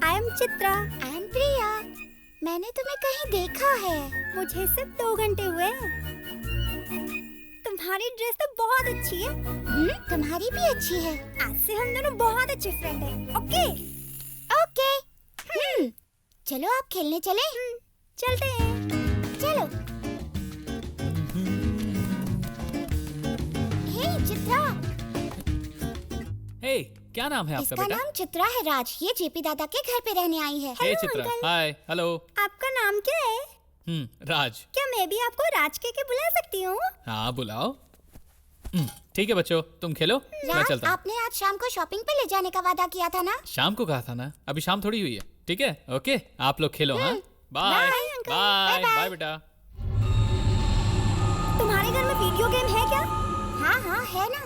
I am Chitra. I am Priya. मैंने तुम्हें कहीं देखा है। मुझे सिर्फ 2 घंटे हुए। तुम्हारी ड्रेस तो बहुत अच्छी है। तुम्हारी भी अच्छी है। आज से हम दोनों बहुत अच्छे फ्रेंड हैं। Okay okay. चलो आप खेलने चले। चलते हैं। चलो। हे चित्रा। हे क्या नाम है आपका इसका बेटा? नाम चित्रा है राज। ये जेपी दादा के घर पे रहने आई है। हे चित्रा, हाय हेलो। आपका नाम क्या है? राज। क्या मैं भी आपको राज के बुला सकती हूँ? हाँ बुलाओ। ठीक है बच्चों, तुम खेलो, मैं राज, चलता हूँ। आपने आज शाम को शॉपिंग पे ले जाने का वादा किया था ना? शाम को कहा था ना, अभी शाम थोड़ी हुई है। ठीक है, ओके आप लोग खेलो। हाँ bye bye uncle. Bye bye bye बेटा। तुम्हारे घर में वीडियो गेम है क्या? हाँ हाँ है ना।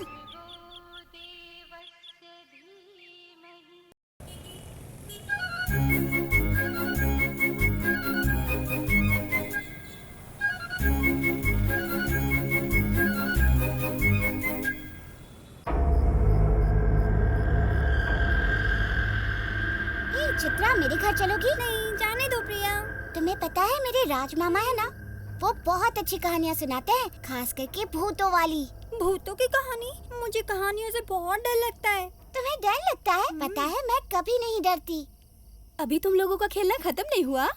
चित्रा मेरे घर चलोगी? नहीं जाने दो प्रिया। तुम्हें पता है मेरे राज मामा है ना, वो बहुत अच्छी कहानियाँ सुनाते हैं, खास करके भूतों वाली। भूतों की कहानी? मुझे कहानियों से बहुत डर लगता है। तुम्हें डर लगता है? पता है मैं कभी नहीं डरती। अभी तुम लोगों का खेलना खत्म नहीं हुआ?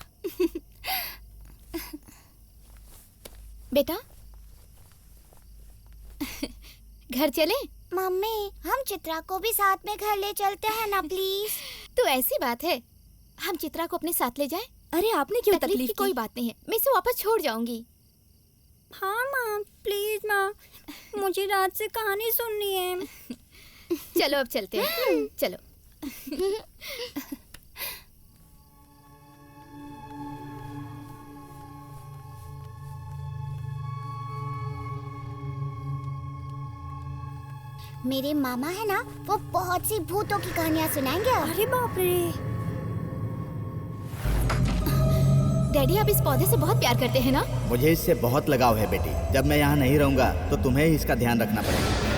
बेटा घर चले? मम्मी हम चित्रा को भी साथ में घर ले चलते हैं ना प्लीज। तो ऐसी बात है, हम चित्रा को अपने साथ ले जाएं? अरे आपने क्यों तकलीफ की? कोई बात नहीं है, मैं इसे वापस छोड़ जाऊंगी। हाँ माँ प्लीज माँ, मुझे रात से कहानी सुननी है। चलो अब चलते हैं। चलो। मेरे मामा है ना, वो बहुत सी भूतों की कहानियाँ सुनाएंगे। अरे बाप रे। डैडी आप इस पौधे से बहुत प्यार करते हैं ना? मुझे इससे बहुत लगाव है बेटी। जब मैं यहाँ नहीं रहूँगा तो तुम्हें ही इसका ध्यान रखना पड़ेगा।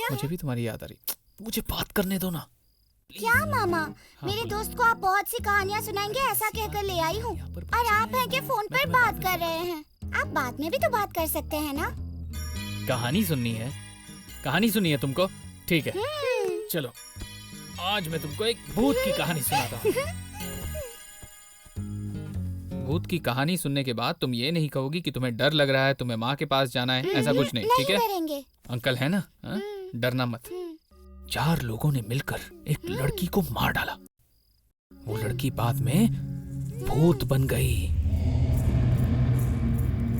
क्या मुझे भी तुम्हारी याद आ रही। मुझे बात करने दो ना। क्या मामा, मेरे दोस्त को आप बहुत सी कहानियाँ सुनाएंगे ऐसा कहकर ले आई हूँ, और आप हैं कि फोन पर बात कर रहे हैं। आप बाद में भी तो बात कर सकते हैं ना। कहानी सुननी है? कहानी सुननी है तुमको? ठीक है, चलो आज मैं तुमको एक भूत की कहानी सुनाता हूँ। भूत की कहानी सुनने के बाद तुम ये नहीं कहोगी कि तुम्हें डर लग रहा है, तुम्हें माँ के पास जाना है, ऐसा कुछ नहीं, ठीक है? डरेंगे। अंकल है ना, डरना मत। 4 लोगों ने मिलकर एक लड़की को मार डाला। वो लड़की बाद में भूत बन गई।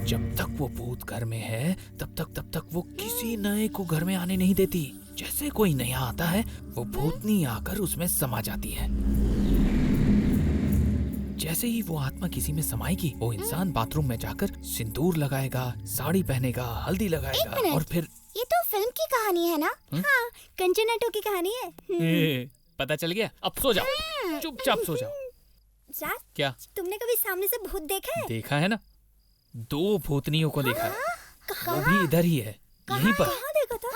जब तक वो भूत घर में है तब तक वो किसी नए को घर में आने नहीं देती। जैसे कोई नया आता है वो भूतनी आकर उसमें समा जाती है। जैसे ही वो आत्मा किसी में समाएगी, वो इंसान बाथरूम में जाकर सिंदूर लगाएगा, साड़ी पहनेगा, हल्दी लगाएगा और फिर। ये तो फिल्म की कहानी है ना? हाँ, कंचना 2 की कहानी है। पता चल गया? अब सो जाओ, चुपचाप सो जाओ। सर, क्या तुमने कभी सामने से भूत देखा है? देखा है ना, 2 भूतनियों को देखा है। वो भी इधर ही है, यहीं पर। कहाँ देखा था?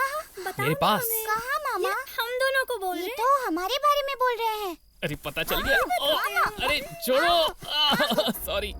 मेरे पास। कहाँ मामा? हम दोनों को बोल रहे हैं। तो हमारे बारे में बोल रहे हैं। अरे पता चल गया। अरे छोड़ो, सॉरी।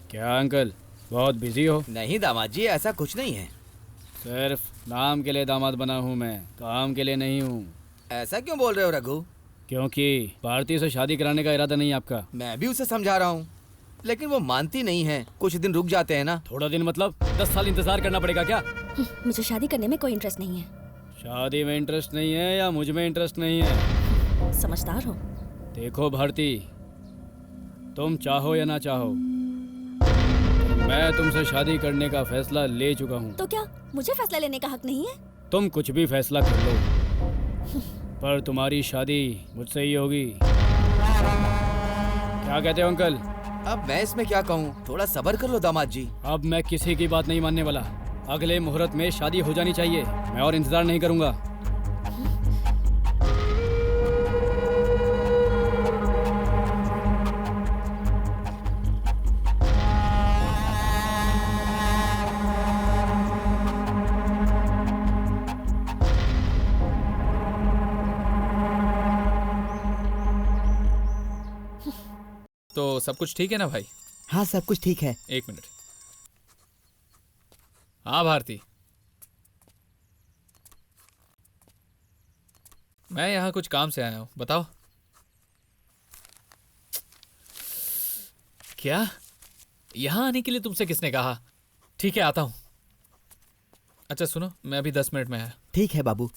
क्या अंकल, बहुत बिजी हो? नहीं दामाद जी, ऐसा कुछ नहीं है। सिर्फ नाम के लिए दामाद बना हूँ मैं, काम के लिए नहीं हूँ। ऐसा क्यों बोल रहे हो रघु? क्योंकि भारती से शादी कराने का इरादा नहीं आपका। मैं भी उसे समझा रहा हूँ, लेकिन वो मानती नहीं है। कुछ दिन रुक जाते हैं ना। थोड़ा दिन मतलब 10 साल इंतजार करना पड़ेगा क्या? मुझे शादी करने में कोई इंटरेस्ट नहीं है। शादी में इंटरेस्ट नहीं है या मुझ में इंटरेस्ट नहीं है? समझदार हो। देखो भारती, तुम चाहो या ना चाहो, मैं तुमसे शादी करने का फैसला ले चुका हूँ। तो क्या मुझे फैसला लेने का हक नहीं है? तुम कुछ भी फैसला कर लो, पर तुम्हारी शादी मुझसे ही होगी। क्या कहते हो अंकल? अब मैं इसमें क्या कहूँ, थोड़ा सब्र कर लो दामाद जी। अब मैं किसी की बात नहीं मानने वाला। अगले मुहूर्त में शादी हो जानी चाहिए। मैं और इंतजार नहीं करूँगा। तो सब कुछ ठीक है ना भाई? हाँ सब कुछ ठीक है। 1 मिनट। हाँ भारती, मैं यहाँ कुछ काम से आया हूँ, बताओ। क्या? यहाँ आने के लिए तुमसे किसने कहा? ठीक है, आता हूँ। अच्छा सुनो, मैं अभी 10 मिनट में आया। ठीक है बाबू।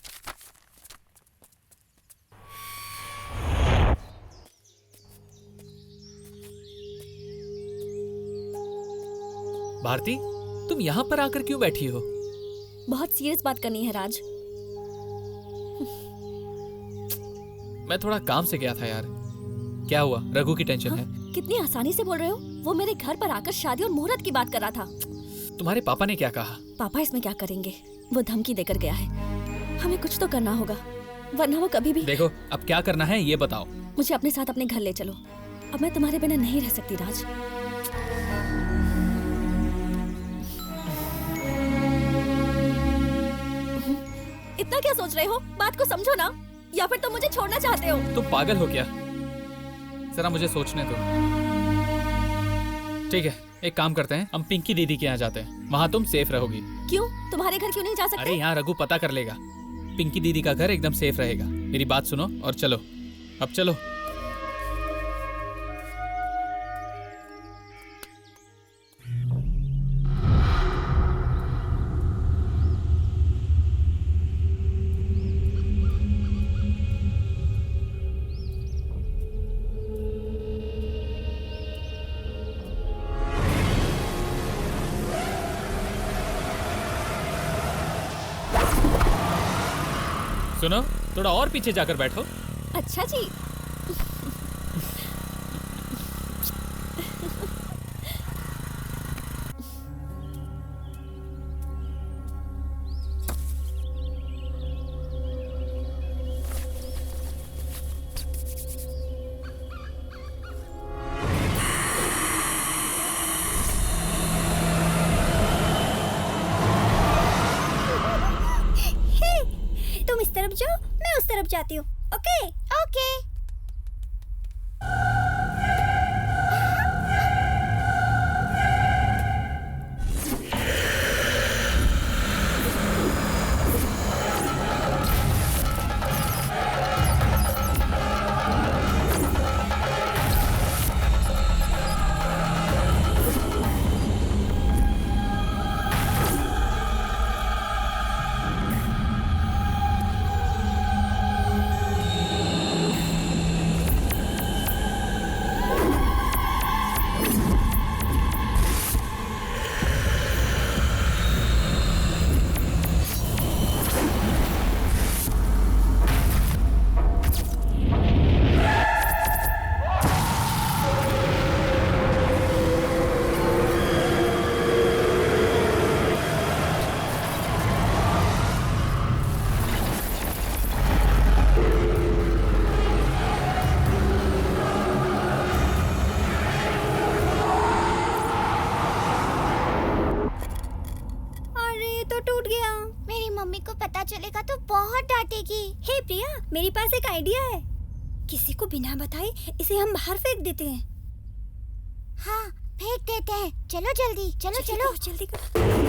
भारती, तुम यहाँ पर आकर क्यों बैठी हो? बहुत सीरियस बात करनी है राज। मैं थोड़ा काम से गया था यार। क्या हुआ? रघु की टेंशन है? कितनी आसानी से बोल रहे हो। वो मेरे घर पर आकर शादी और मुहूर्त की बात कर रहा था। तुम्हारे पापा ने क्या कहा? पापा इसमें क्या करेंगे, वो धमकी देकर गया है। हमें कुछ तो करना होगा, वरना वो कभी भी। देखो, अब क्या करना है ये बताओ। मुझे अपने साथ अपने घर ले चलो। अब मैं तुम्हारे बिना नहीं रह सकती राज। इतना क्या सोच रहे हो? बात को समझो ना, या फिर तुम मुझे छोड़ना चाहते हो? तुम पागल हो क्या? जरा मुझे सोचने दो। ठीक है, एक काम करते हैं, हम पिंकी दीदी के यहाँ जाते हैं। वहाँ तुम सेफ रहोगी। क्यों? तुम्हारे घर क्यों नहीं जा सकते? अरे यहाँ रघु पता कर लेगा। पिंकी दीदी का घर एकदम सेफ रहेगा। मेरी बात सुनो और चलो। अब चलो। सुनो, थोड़ा और पीछे जाकर बैठो। अच्छा जी। तुम इस तरफ जाओ, मैं उस तरफ जाती हूँ। Okay okay. मम्मी को पता चलेगा तो बहुत डांटेगी। हे प्रिया, मेरे पास एक आइडिया है। किसी को बिना बताए इसे हम बाहर फेंक देते हैं। हाँ, फेंक देते हैं। चलो जल्दी, चलो चलो जल्दी करो।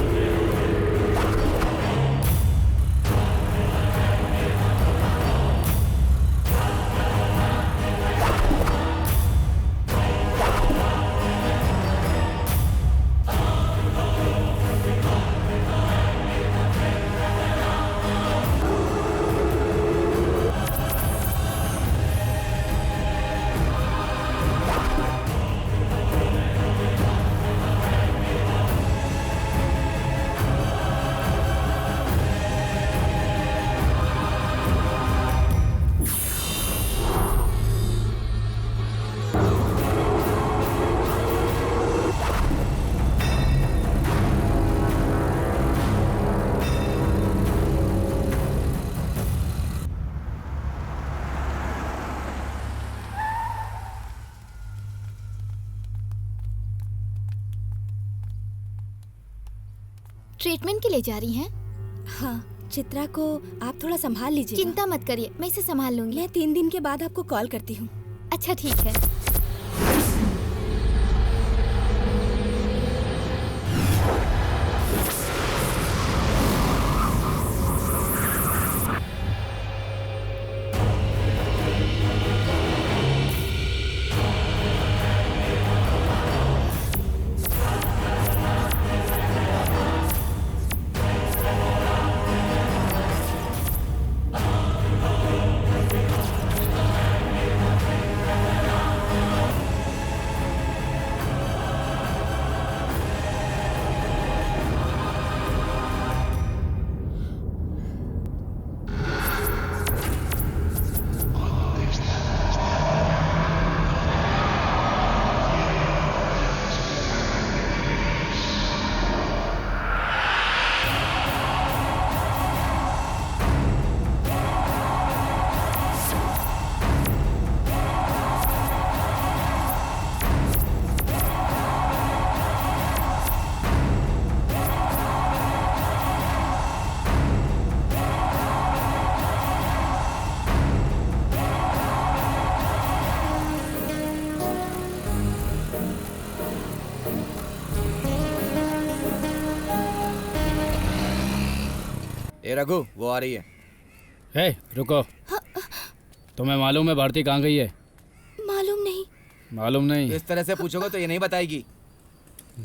ट्रीटमेंट के लिए जा रही हैं? हाँ, चित्रा को आप थोड़ा संभाल लीजिए। चिंता मत करिए, मैं इसे संभाल लूंगी। मैं 3 दिन के बाद आपको कॉल करती हूँ। अच्छा ठीक है। ए रघु, वो आ रही है। हे रुको, तुम्हें मालूम है भारती कहाँ गई है? मालूम नहीं। मालूम नहीं? इस तरह से पूछोगे तो ये नहीं बताएगी।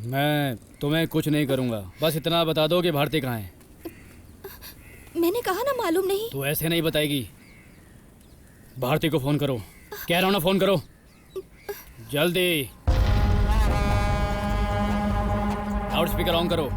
मैं तुम्हें कुछ नहीं करूँगा, बस इतना बता दो कि भारती कहाँ है। मैंने कहा ना मालूम नहीं। तू ऐसे नहीं बताएगी। भारती को फोन करो, कह रहा हूँ ना, फोन करो जल्दी। लाउड स्पीकर ऑन करो।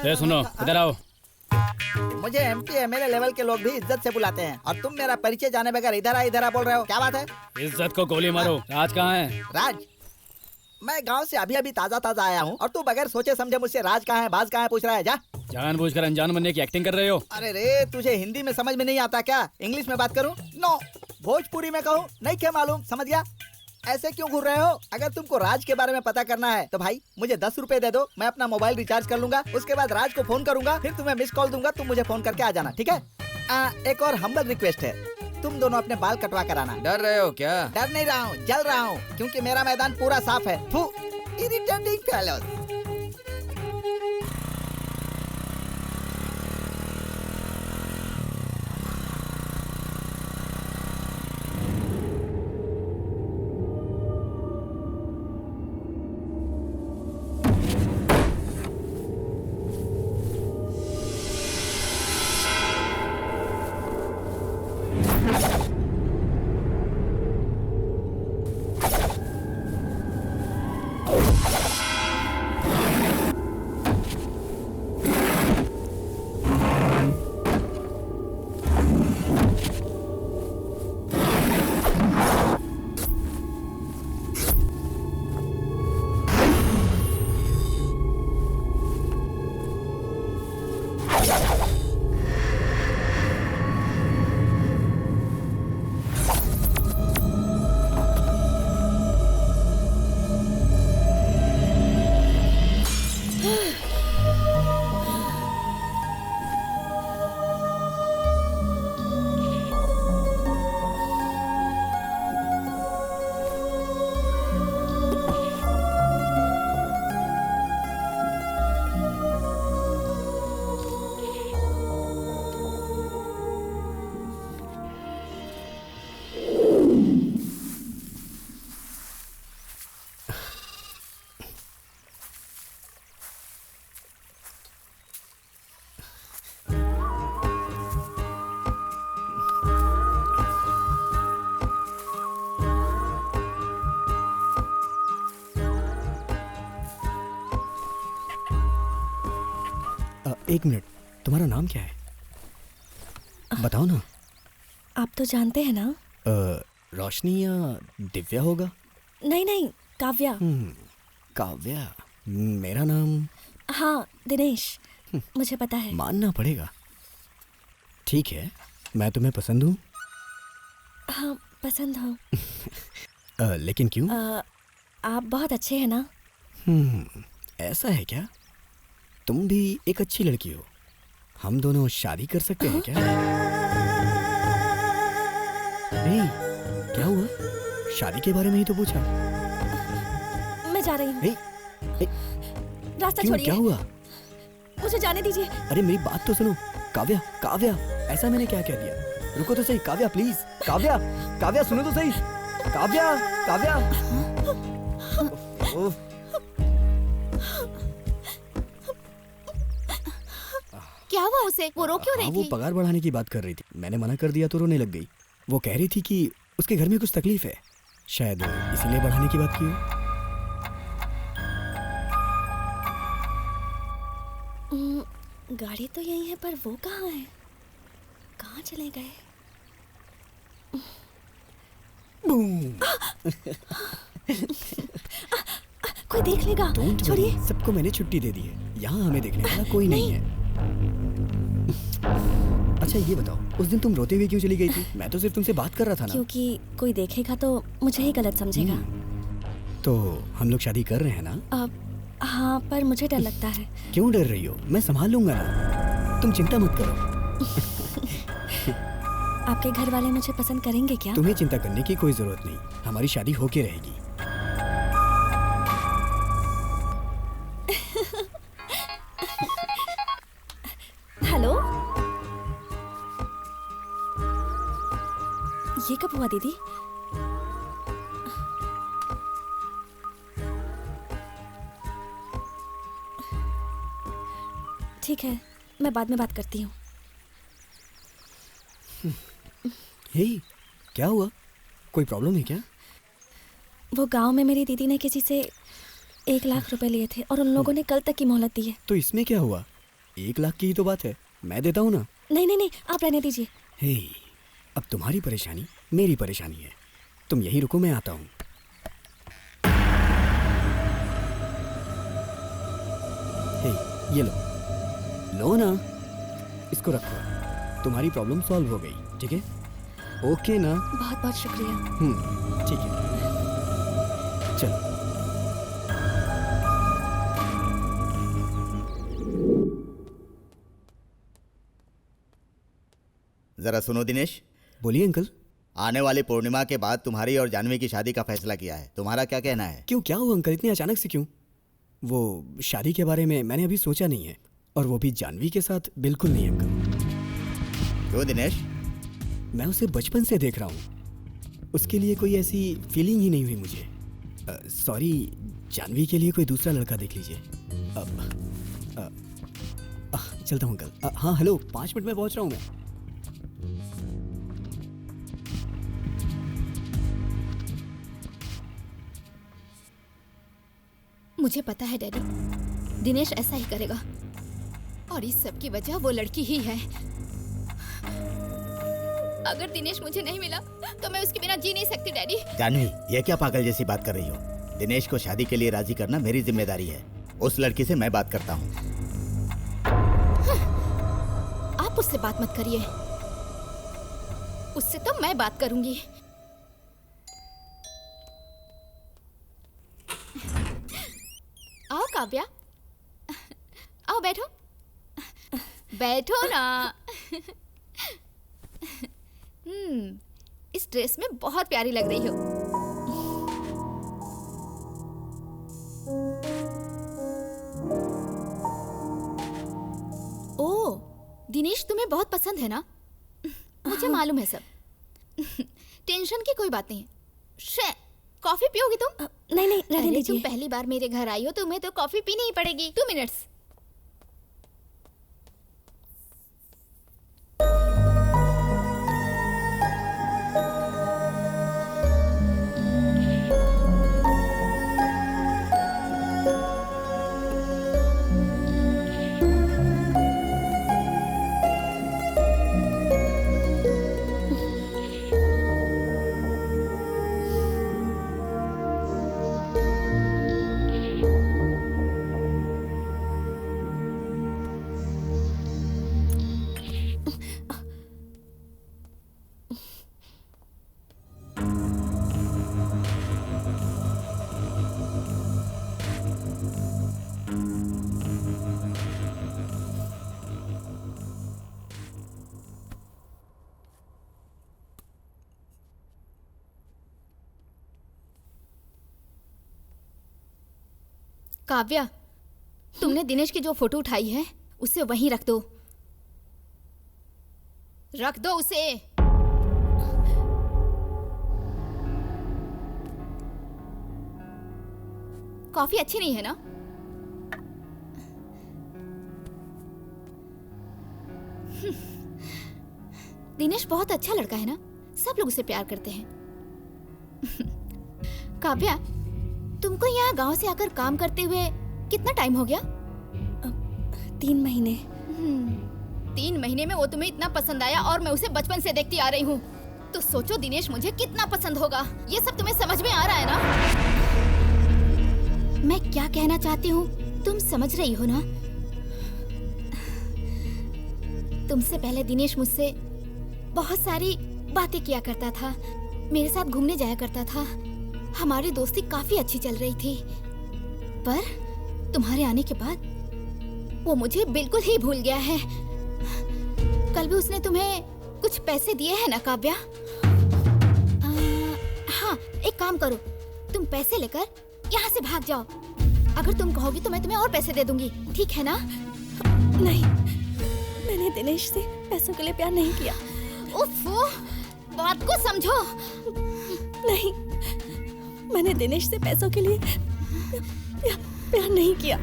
ये सुनो, इधर आओ। मुझे एमपी एमएलए लेवल के लोग भी इज्जत से बुलाते हैं और तुम मेरा परिचय जाने बगैर इधर आ बोल रहे हो, क्या बात है? इज्जत को गोली मारो। राज कहाँ है? राज? मैं गांव से अभी ताजा आया हूँ और तू बगैर सोचे समझे मुझसे राज कहाँ है, बाज कहाँ है पूछ रहा है। जा। जानबूझकर अनजान बनने की एक्टिंग कर रहे हो। अरे रे, तुझे हिंदी में समझ में नहीं आता क्या? इंग्लिश में बात करूँ? नो। भोजपुरी में कहूँ? नहीं क्या मालूम, समझ गया? ऐसे क्यों घूर रहे हो? अगर तुमको राज के बारे में पता करना है तो भाई मुझे 10 रुपए दे दो, मैं अपना मोबाइल रिचार्ज कर लूंगा। उसके बाद राज को फोन करूंगा, फिर तुम्हें मिस कॉल दूंगा, तुम मुझे फोन करके आ जाना, ठीक है? एक और हम्बल रिक्वेस्ट है, तुम दोनों अपने बाल कटवा कर आना। डर रहे हो क्या? डर नहीं रहा हूँ, जल रहा हूँ, क्योंकि मेरा मैदान पूरा साफ है। फू, इरिटेटिंग फेलोज। एक मिनट, तुम्हारा नाम क्या है? बताओ ना। आप तो जानते हैं ना। रोशनी या दिव्या होगा? नहीं नहीं, काव्या। काव्या? मेरा नाम? हाँ, दिनेश। मुझे पता है। मानना पड़ेगा। ठीक है, मैं तुम्हें पसंद हूँ। हाँ, पसंद हो। लेकिन क्यों? आप बहुत अच्छे हैं ना। ऐसा है क्या? तुम भी एक अच्छी लड़की हो, हम दोनों शादी कर सकते हैं क्या? नहीं, क्या हुआ? शादी के बारे में ही तो पूछा। मैं जा रही हूँ। रास्ता क्यों, छोड़िए। क्या हुआ? मुझे जाने दीजिए। अरे मेरी बात तो सुनो। काव्या, काव्या, ऐसा मैंने क्या कह दिया? रुको तो सही। काव्या प्लीज, काव्या, काव्या सुनो तो सही। काव्या, काव्या। क्या हुआ उसे? वो रो क्यों हाँ, रही वो थी? पगार बढ़ाने की बात कर रही थी। मैंने मना कर दिया तो रोने लग गई। वो कह रही थी कि उसके घर में कुछ तकलीफ है, शायद इसीलिए बढ़ाने की बात की हो। गाड़ी तो यही है, पर वो कहाँ है? कहाँ चले गए? कोई देख लेगा। छोड़िए। सबको मैंने छुट्टी दे दी है, यहाँ हमें देखने वाला कोई नहीं है। अच्छा ये बताओ, उस दिन तुम रोते हुए क्यों चली गई थी? मैं तो सिर्फ तुमसे बात कर रहा था ना। क्योंकि कोई देखेगा तो मुझे ही गलत समझेगा। तो हम लोग शादी कर रहे हैं ना? हाँ, पर मुझे डर लगता है। क्यों डर रही हो? मैं संभाल लूंगा ना, तुम चिंता मत करो। आपके घर वाले मुझे पसंद करेंगे क्या? तुम्हें चिंता करने की कोई जरूरत नहीं, हमारी शादी होके रहेगी। हेलो, ये कब हुआ दीदी? ठीक है, मैं बाद में बात करती हूँ। हे, क्या हुआ? कोई प्रॉब्लम है क्या? वो गांव में मेरी दीदी ने किसी से 1 लाख रुपए लिए थे और उन लोगों ने कल तक की मोहलत दी है। तो इसमें क्या हुआ? 1 लाख की ही तो बात है, मैं देता हूँ ना। नहीं नहीं नहीं, आप रहने दीजिए। हे, अब तुम्हारी परेशानी मेरी परेशानी है। तुम यहीं रुको, मैं आता हूँ। हे, ये लो ना, इसको रखो। तुम्हारी प्रॉब्लम सॉल्व हो गई, ठीक है? ओके ना? बहुत बहुत शुक्रिया। ठीक है, चलो। जरा सुनो दिनेश। बोलिए अंकल। आने वाली पूर्णिमा के बाद तुम्हारी और जानवी की शादी का फैसला किया है, तुम्हारा क्या कहना है? क्यों, क्या हुआ अंकल? इतनी अचानक से क्यों? वो शादी के बारे में मैंने अभी सोचा नहीं है, और वो भी जानवी के साथ बिल्कुल नहीं अंकल। क्यों दिनेश? मैं उसे बचपन से देख रहा हूँ, उसके लिए कोई ऐसी फीलिंग ही नहीं हुई मुझे। सॉरी, जानवी के लिए कोई दूसरा लड़का देख लीजिए। चलता हूँ अंकल। हाँ हेलो, 5 मिनट में पहुँच रहा हूँ मैं। मुझे पता है डैडी, दिनेश ऐसा ही करेगा, और इस सब की वजह वो लड़की ही है। अगर दिनेश मुझे नहीं मिला तो मैं उसके बिना जी नहीं सकती डैडी। जानवी, ये क्या पागल जैसी बात कर रही हो? दिनेश को शादी के लिए राजी करना मेरी जिम्मेदारी है। उस लड़की से मैं बात करता हूँ। आप उससे बात मत करिए, उससे तो मैं बात करूंगी। आओ काव्या, आओ बैठो, बैठो ना। इस ड्रेस में बहुत प्यारी लग रही हो। ओ, दिनेश तुम्हें बहुत पसंद है ना? मुझे मालूम है सब। टेंशन की कोई बात नहीं। कॉफी पियोगी तुम? नहीं नहीं, रहने दीजिए। तुम पहली बार मेरे घर आई हो, तुम्हें तो कॉफी पीनी ही पड़ेगी। 2 मिनट्स। काव्या, तुमने दिनेश की जो फोटो उठाई है उसे वहीं रख दो। रख दो उसे। कॉफी अच्छी नहीं है ना? दिनेश बहुत अच्छा लड़का है ना, सब लोग उसे प्यार करते हैं। काव्या, तुमको यहाँ गांव से आकर काम करते हुए कितना टाइम हो गया? 3 महीने। 3 महीने में वो तुम्हें इतना पसंद आया और मैं उसे बचपन से देखती आ रही हूँ, तो सोचो दिनेश मुझे कितना पसंद होगा। ये सब तुम्हें समझ में आ रहा है ना? मैं क्या कहना चाहती हूँ तुम समझ रही हो ना? तुमसे पहले दिनेश मुझसे बहुत सारी बातें किया करता था, मेरे साथ घूमने जाया करता था, हमारी दोस्ती काफी अच्छी चल रही थी। पर तुम्हारे आने के बाद वो मुझे बिल्कुल ही भूल गया है। कल भी उसने तुम्हें कुछ पैसे दिए हैं ना काव्या? हाँ, एक काम करो, तुम पैसे लेकर यहाँ से भाग जाओ। अगर तुम कहोगी तो मैं तुम्हें और पैसे दे दूंगी, ठीक है ना? नहीं, मैंने दिनेश से पैसों के लिए प्यार नहीं किया। उफ़, बात को समझो। नहीं, मैंने दिनेश से पैसों के लिए प्यार नहीं किया।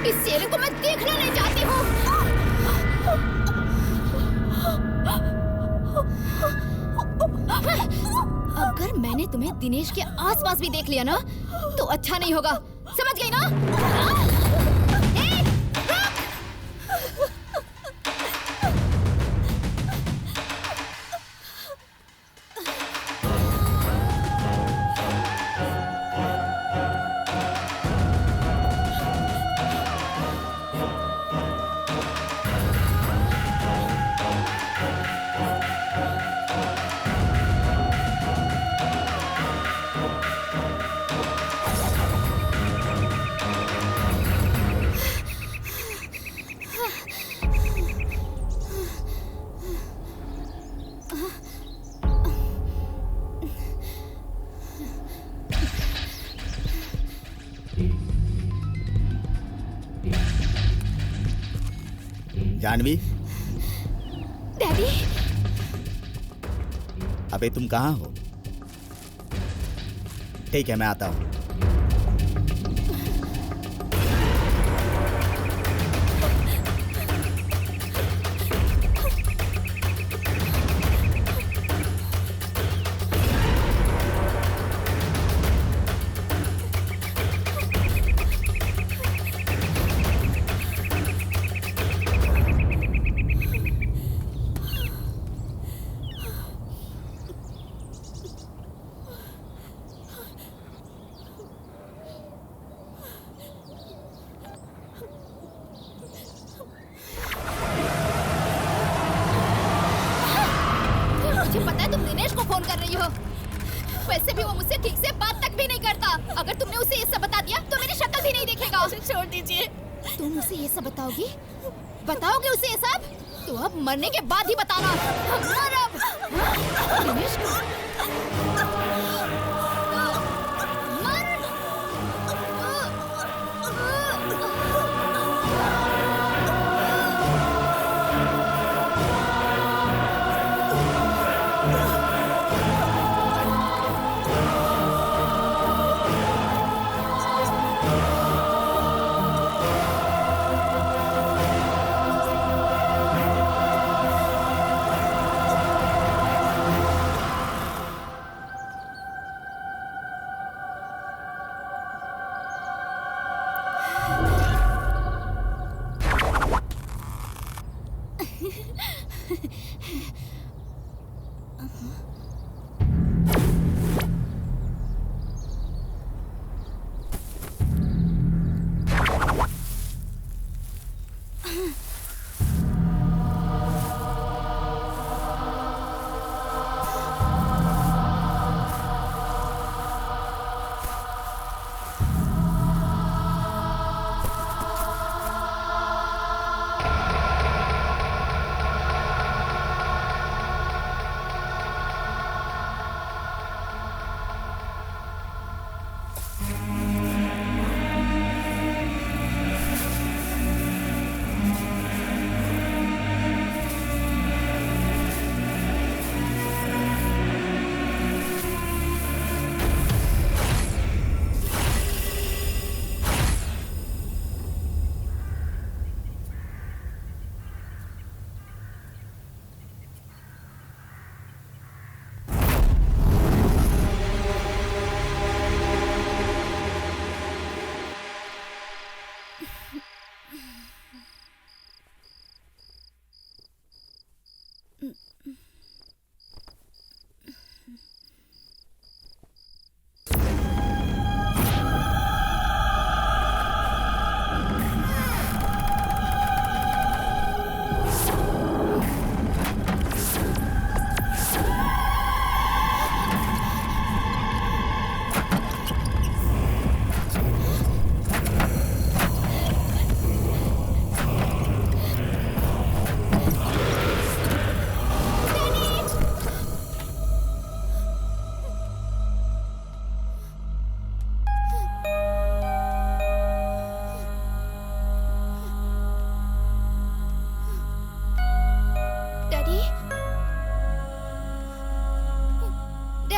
इस चेहरे को मैं देखना नहीं चाहती हूँ। अगर मैंने तुम्हें दिनेश के आसपास भी देख लिया ना, तो अच्छा नहीं होगा, समझ गई ना? जानवी, डैडी, अबे तुम कहाँ हो? ठीक है, मैं आता हूँ। मुझे पता है तुम दिनेश को फोन कर रही हो। वैसे भी वो मुझसे ठीक से बात तक भी नहीं करता। अगर तुमने उसे ये सब बता दिया तो मेरी शक्ल भी नहीं देखेगा। उसे छोड़ दीजिए। तुम उसे ये सब बताओगी? बताओगे उसे ये सब? तो अब मरने के बाद ही बताना। मर अब। Dinesh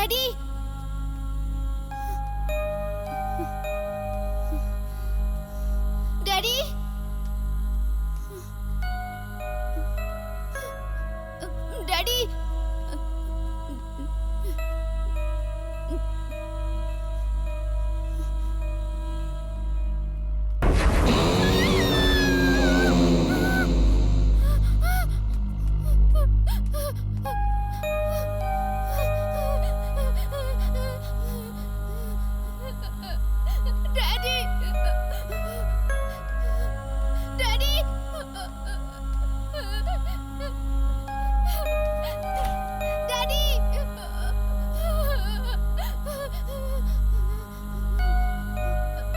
daddy, daddy, daddy, daddy, daddy, daddy,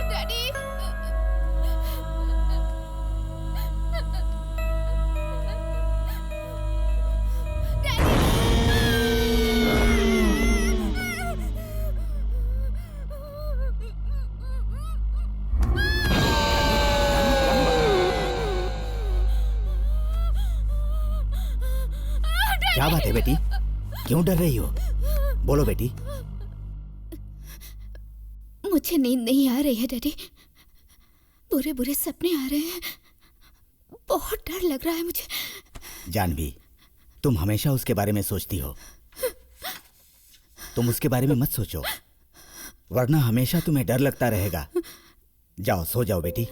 daddy, क्या बात है बेटी, क्यों डर रही हो? बोलो बेटी। मुझे नींद नहीं आ रही है डैडी, बुरे बुरे सपने आ रहे हैं, बहुत डर लग रहा है मुझे। जानवी, तुम हमेशा उसके बारे में सोचती हो। तुम उसके बारे में मत सोचो, वरना हमेशा तुम्हें डर लगता रहेगा। जाओ सो जाओ बेटी।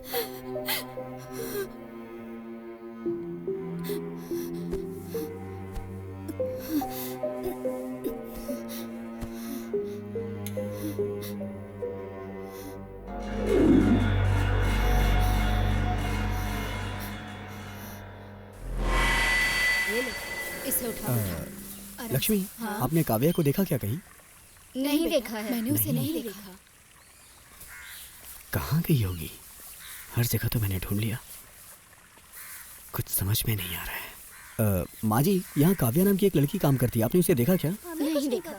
इसे उठा। लक्ष्मी, आपने काव्या को देखा क्या कहीं? नहीं देखा है, मैंने उसे नहीं देखा। कहाँ गई होगी? हर जगह तो मैंने ढूंढ लिया, कुछ समझ में नहीं आ रहा है। माँ जी, यहाँ काव्या नाम की एक लड़की काम करती है, आपने उसे देखा क्या? नहीं देखा।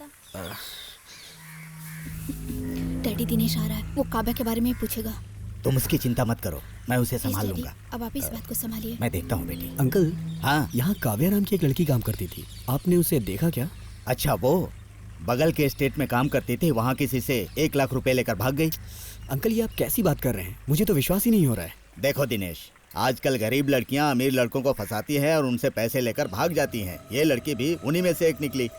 डैडी, दिनेश आ रहा है, वो काव्या के बारे में पूछेगा। तुम उसकी चिंता मत करो, मैं उसे संभाल लूंगा। अब आप इस बात को संभालिए। मैं देखता हूँ बेटी। अंकल, हाँ, यहाँ काव्या नाम की एक लड़की काम करती थी, आपने उसे देखा क्या? अच्छा, वो बगल के स्टेट में काम करती थी, वहाँ किसी से 1 लाख रुपए लेकर भाग गई। अंकल, ये आप कैसी बात कर रहे हैं? मुझे तो विश्वास ही नहीं हो रहा है। देखो दिनेश, आजकल गरीब लड़कियां अमीर लड़कों को फंसाती हैं और उनसे पैसे लेकर भाग जाती हैं। ये लड़की भी उन्हीं में से एक निकली।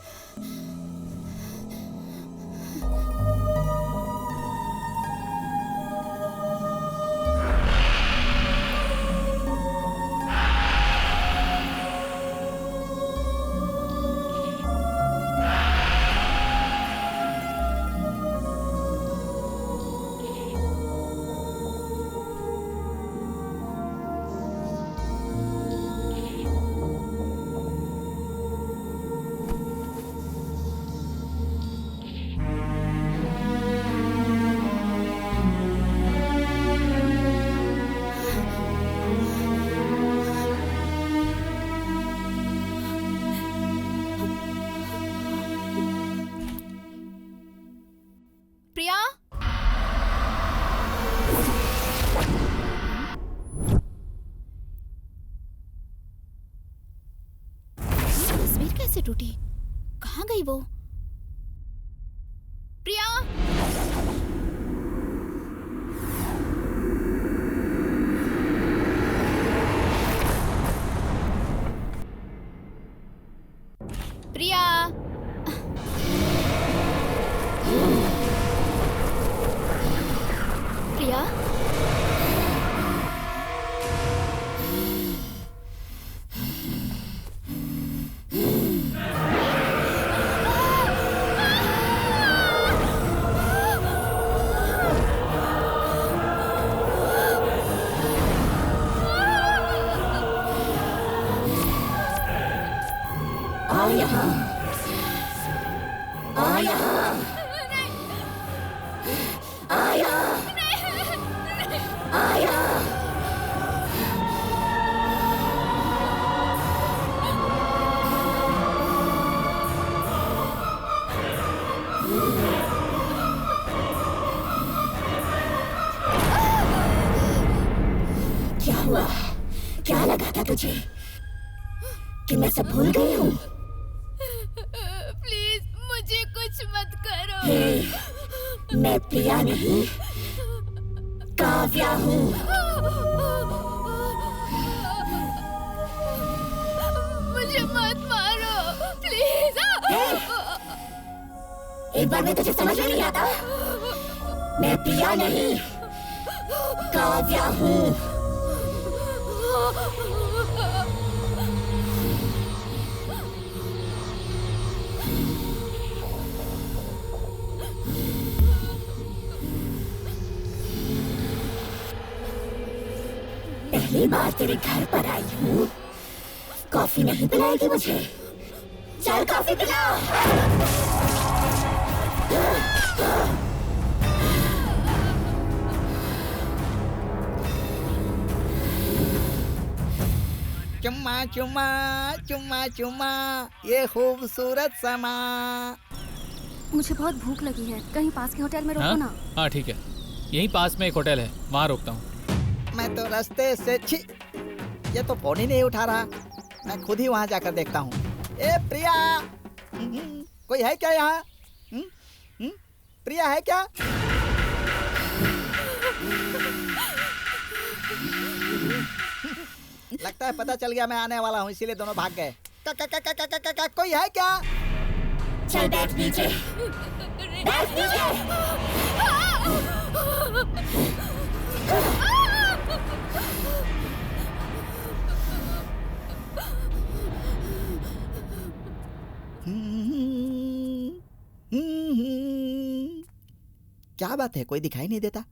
प्रिया, तस्वीर कैसे टूटी? कहाँ गई वो? प्रिया, प्रिया, प्रिया, आ यहाँ, आ यहाँ, आ यहाँ, आ यहाँ। क्या हुआ? क्या लगा था तुझे कि मैं सब भूल गई हूँ? प्लीज मुझे कुछ मत मत करो। मैं प्रिया नहीं, काव्या हूँ। मुझे मत मारो प्लीज। एक बार में तुझे समझ में नहीं आता? मैं प्रिया नहीं, काव्या हूँ। पहली बार तेरे घर पर आई हूँ। कॉफी नहीं पिलाएगी मुझे? चल कॉफी पिला। चुम्मा चुम्मा चुम्मा चुम्मा ये खूबसूरत समा। मुझे बहुत भूख लगी है, कहीं पास के होटल में रोको ना। हाँ ठीक है, यहीं पास में एक होटल है, वहाँ रोकता हूँ। मैं तो रास्ते से छी, ये तो फोन ही नहीं उठा रहा। मैं खुद ही वहाँ जाकर देखता हूँ। ए प्रिया, कोई है क्या यहाँ? प्रिया है क्या? लगता है पता चल गया मैं आने वाला हूँ, इसीलिए दोनों भाग गए। कोई है क्या? चल बैठ नीचे, बैठ नीचे। क्या बात है, कोई दिखाई नहीं देता?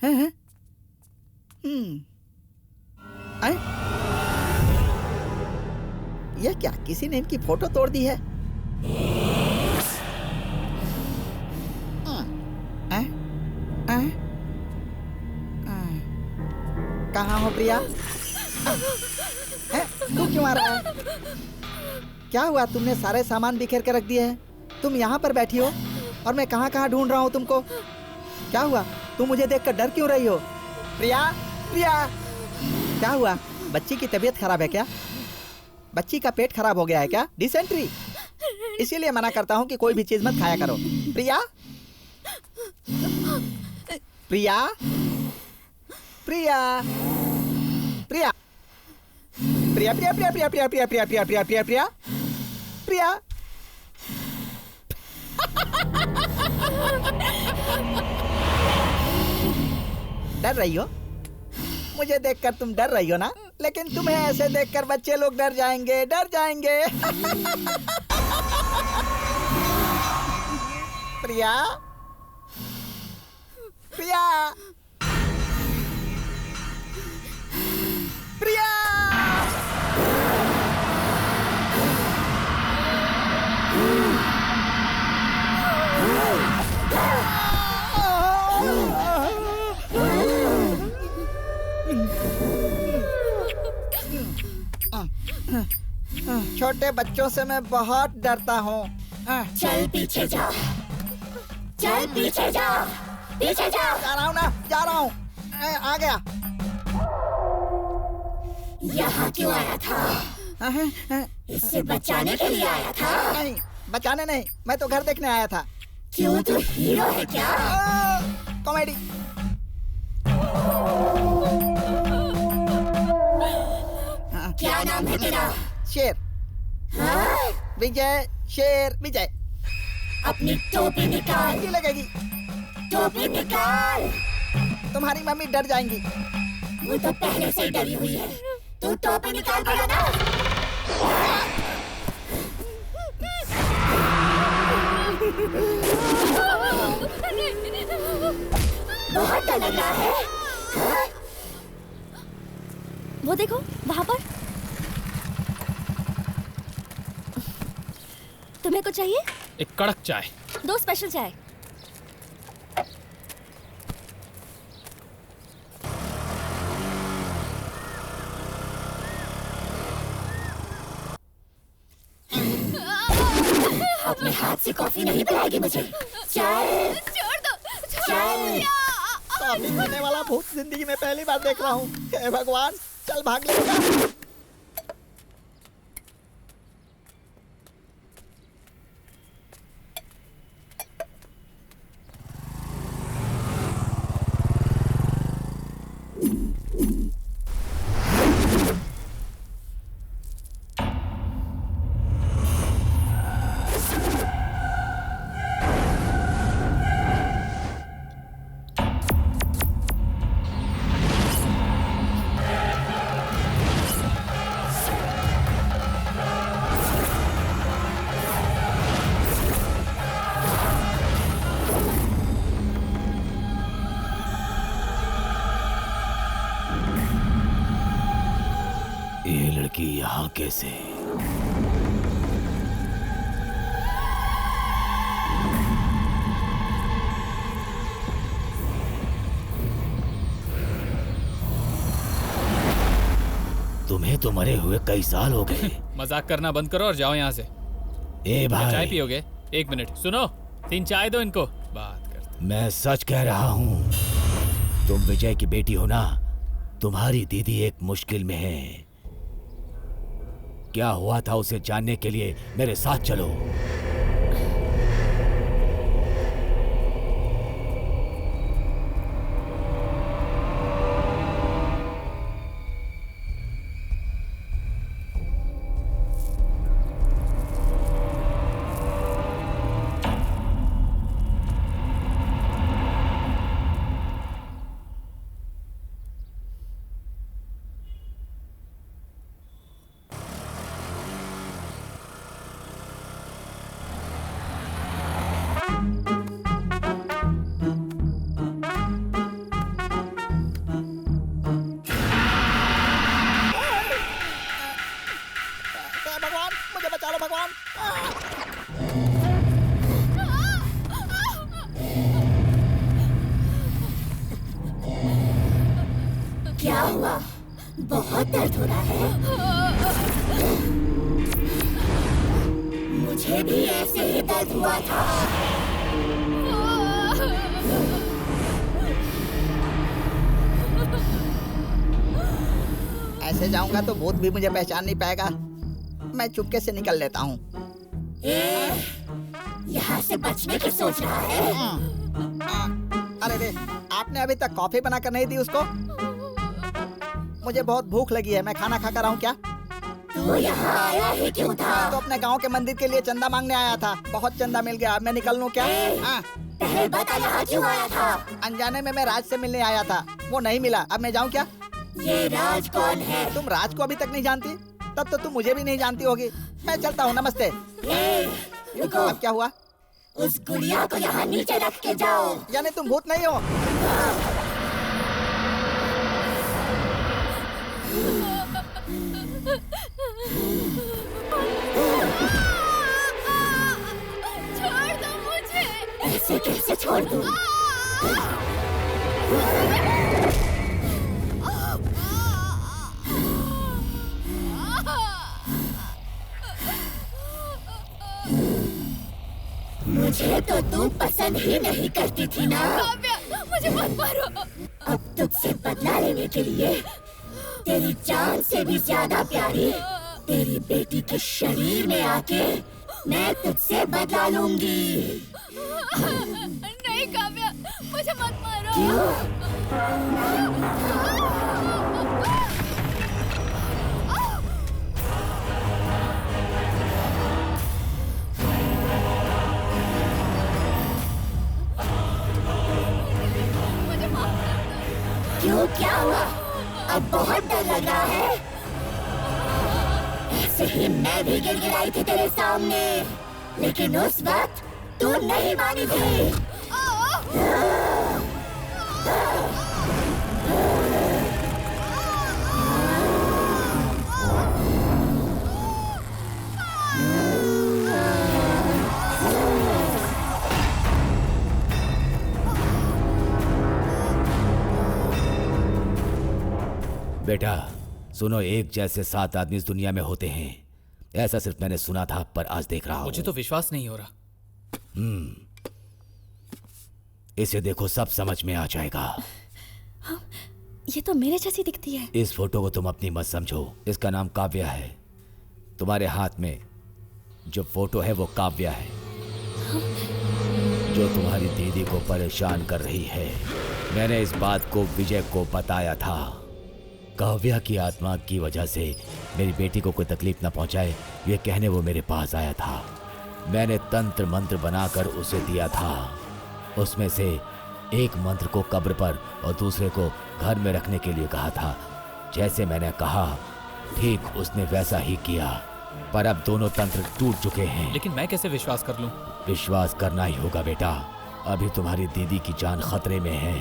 हैं? यह क्या, किसी ने इनकी फोटो तोड़ दी है? कहाँ हो प्रिया? तू क्यों आ रहा है? क्या हुआ, तुमने सारे सामान बिखेर कर रख दिए हैं? तुम यहाँ पर बैठी हो और मैं कहाँ कहाँ ढूंढ रहा हूँ तुमको। क्या हुआ, तुम मुझे देखकर डर क्यों रही हो? प्रिया, प्रिया, क्या हुआ? बच्ची की तबीयत खराब है क्या? बच्ची का पेट खराब हो गया है क्या? डिसेंट्री? इसीलिए मना करता हूँ कि कोई भी चीज मत खाया करो। प्रिया, प्रिया, प्रिया, प्रिया, प्रिया, प्रिया, प्रिया, प्रिया, प्रिया, प्रिया, प्रिया, प्रिया, प्रिया, प्रिया, प्रिया, प्रिया। डर रही हो? मुझे देखकर तुम डर रही हो ना? लेकिन तुम्हें ऐसे देखकर बच्चे लोग डर जाएंगे, डर जाएंगे। प्रिया, प्रिया, प्रिया। छोटे बच्चों से मैं बहुत डरता हूँ। चल पीछे जा, चल पीछे जा, पीछे जा। जा रहा हूँ ना, जा रहा हूँ। आ गया। यहाँ क्यों आया था? इससे बचाने के लिए आया था? नहीं, बचाने नहीं, मैं तो घर देखने आया था। क्यों, तू हीरो है क्या? कॉमेडी। क्या नाम है तेरा? शेर। विजय, शेर विजय। अपनी टोपी निकाल। नहीं लगेगी। टोपी निकाल। तुम्हारी मम्मी डर जाएंगी। वो तो पहले से ही डरी हुई है। तू टोपी निकाल पड़ा ना। बहुत डर लग रहा है। वो देखो वहाँ पर। तुम्हें कुछ चाहिए? एक कड़क चाय। 2 स्पेशल चाय। अपने हाथ से कॉफी नहीं पिलाएगी मुझे। चल, छोड़ दो, चल। कॉफी पीने वाला भूत जिंदगी में पहली बार देख रहा हूँ। हे भगवान, चल भाग लेगा। लड़की यहाँ कैसे? तुम्हें तो मरे हुए कई साल हो गए। मजाक करना बंद करो और जाओ यहाँ से। ए भाई, चाय पियोगे? 1 मिनट सुनो, 3 चाय दो इनको, बात करते। मैं सच कह रहा हूँ, तुम विजय की बेटी हो ना? तुम्हारी दीदी एक मुश्किल में है। क्या हुआ था उसे जानने के लिए मेरे साथ चलो। भगवान मुझे बचा लो भगवान। क्या हुआ? बहुत दर्द हो रहा है। मुझे भी ऐसे ही दर्द हुआ था। ऐसे जाऊंगा तो भूत भी मुझे पहचान नहीं पाएगा। मैं चुपके से निकल लेता हूँ। यहाँ से बचने की सोच रहा है? अरे रे, आपने अभी तक कॉफी बनाकर नहीं दी उसको? मुझे बहुत भूख लगी है, मैं खाना खाकर आऊँ क्या? तू यहाँ आया ही क्यों था? तो अपने गांव के मंदिर के लिए चंदा मांगने आया था। बहुत चंदा मिल गया, अब मैं निकल लूँ क्या? पहले बता यहाँ क्यों आया था? अनजाने में मैं राज से मिलने आया था, वो नहीं मिला, अब मैं जाऊँ क्या? ये राज कौन है? तुम राज को अभी तक नहीं जानती? तब तो तुम मुझे भी नहीं जानती होगी। मैं चलता हूँ, नमस्ते। रुको। अब क्या हुआ? उस गुड़िया को यहाँ नीचे रख के जाओ। यानी तुम भूत नहीं हो? छोड़ दो मुझे। ऐसे कैसे छोड़ दूँ? मुझे तो तू पसंद ही नहीं करती थी ना। मुझे मत मारो। अब तुझसे बदला लेने के लिए तेरी जान से भी ज्यादा प्यारी तेरी बेटी के शरीर में आके मैं तुझसे बदला लूंगी। नहीं काव्या, मुझे मत मारो। क्यों? क्यों, क्या हुआ? अब बहुत डर लग रहा है। ऐसे ही मैं भी गिड़गिड़ाई थी तेरे सामने, लेकिन उस वक्त तू नहीं मानी थी। बेटा सुनो, एक जैसे 7 आदमी इस दुनिया में होते हैं, ऐसा सिर्फ मैंने सुना था, पर आज देख रहा हूं। मुझे तो विश्वास नहीं हो रहा। इसे देखो, सब समझ में आ जाएगा। हाँ, ये तो मेरे जैसी दिखती है। इस फोटो को तुम अपनी मत समझो, इसका नाम काव्या है। तुम्हारे हाथ में जो फोटो है वो काव्या है। हाँ? जो तुम्हारी दीदी को परेशान कर रही है। मैंने इस बात को विजय को बताया था। काव्या की आत्मा की वजह से मेरी बेटी को कोई तकलीफ न पहुंचाए, ये कहने वो मेरे पास आया था। मैंने तंत्र मंत्र बनाकर उसे दिया था। उसमें से एक मंत्र को कब्र पर और दूसरे को घर में रखने के लिए कहा था। जैसे मैंने कहा ठीक उसने वैसा ही किया, पर अब दोनों तंत्र टूट चुके हैं। लेकिन मैं कैसे विश्वास कर लूं? विश्वास करना ही होगा बेटा, अभी तुम्हारी दीदी की जान खतरे में है।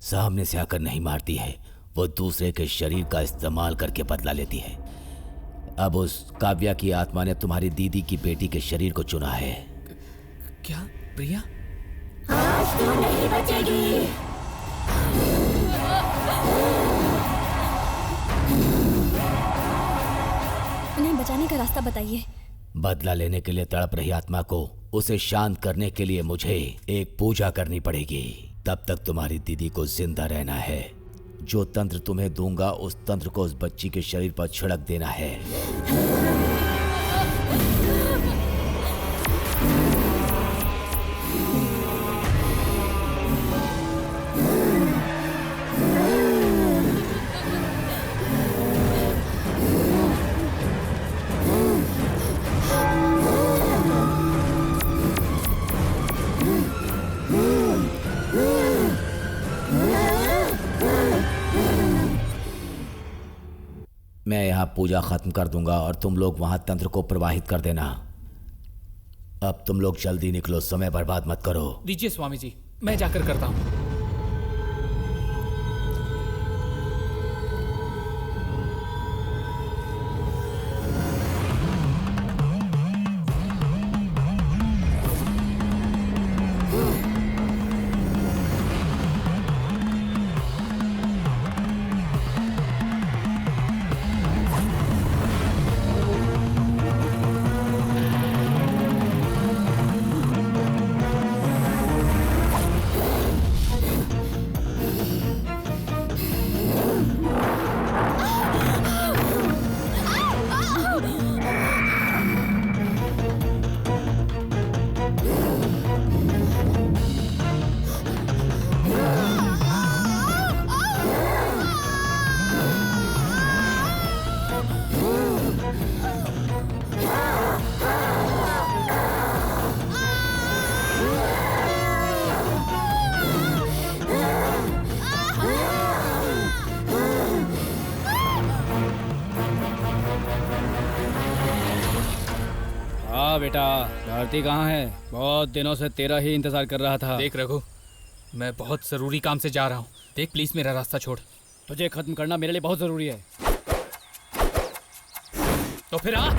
सामने से आकर नहीं मारती है, वो दूसरे के शरीर का इस्तेमाल करके बदला लेती है। अब उस काव्या की आत्मा ने तुम्हारी दीदी की बेटी के शरीर को चुना है। क्या प्रिया? आज तू नहीं बचेगी। उन्हें बचाने का रास्ता बताइए। बदला लेने के लिए तड़प रही आत्मा को उसे शांत करने के लिए मुझे एक पूजा करनी पड़ेगी। तब तक तुम्हारी दीदी को जिंदा रहना है। जो तंत्र तुम्हें दूंगा उस तंत्र को उस बच्ची के शरीर पर छिड़क देना है। मैं यहाँ पूजा खत्म कर दूंगा और तुम लोग वहां तंत्र को प्रवाहित कर देना। अब तुम लोग जल्दी निकलो, समय बर्बाद मत करो। दीजिए स्वामी जी, मैं जाकर करता हूँ। बेटा, भारती कहाँ है? बहुत दिनों से तेरा ही इंतजार कर रहा था। देख रघु, मैं बहुत जरूरी काम से जा रहा हूँ। देख प्लीज मेरा रास्ता छोड़। तुझे खत्म करना मेरे लिए बहुत जरूरी है। तो फिर आ।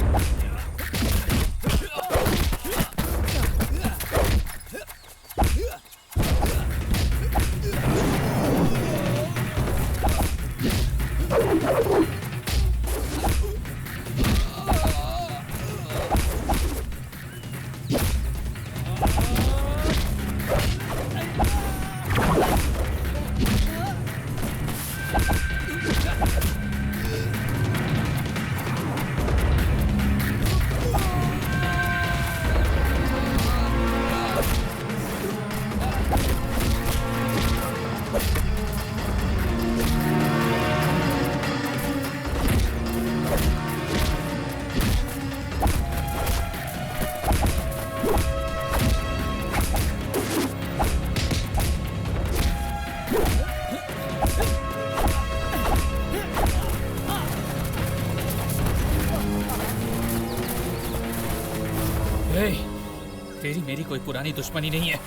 तेरी मेरी कोई पुरानी दुश्मनी नहीं है।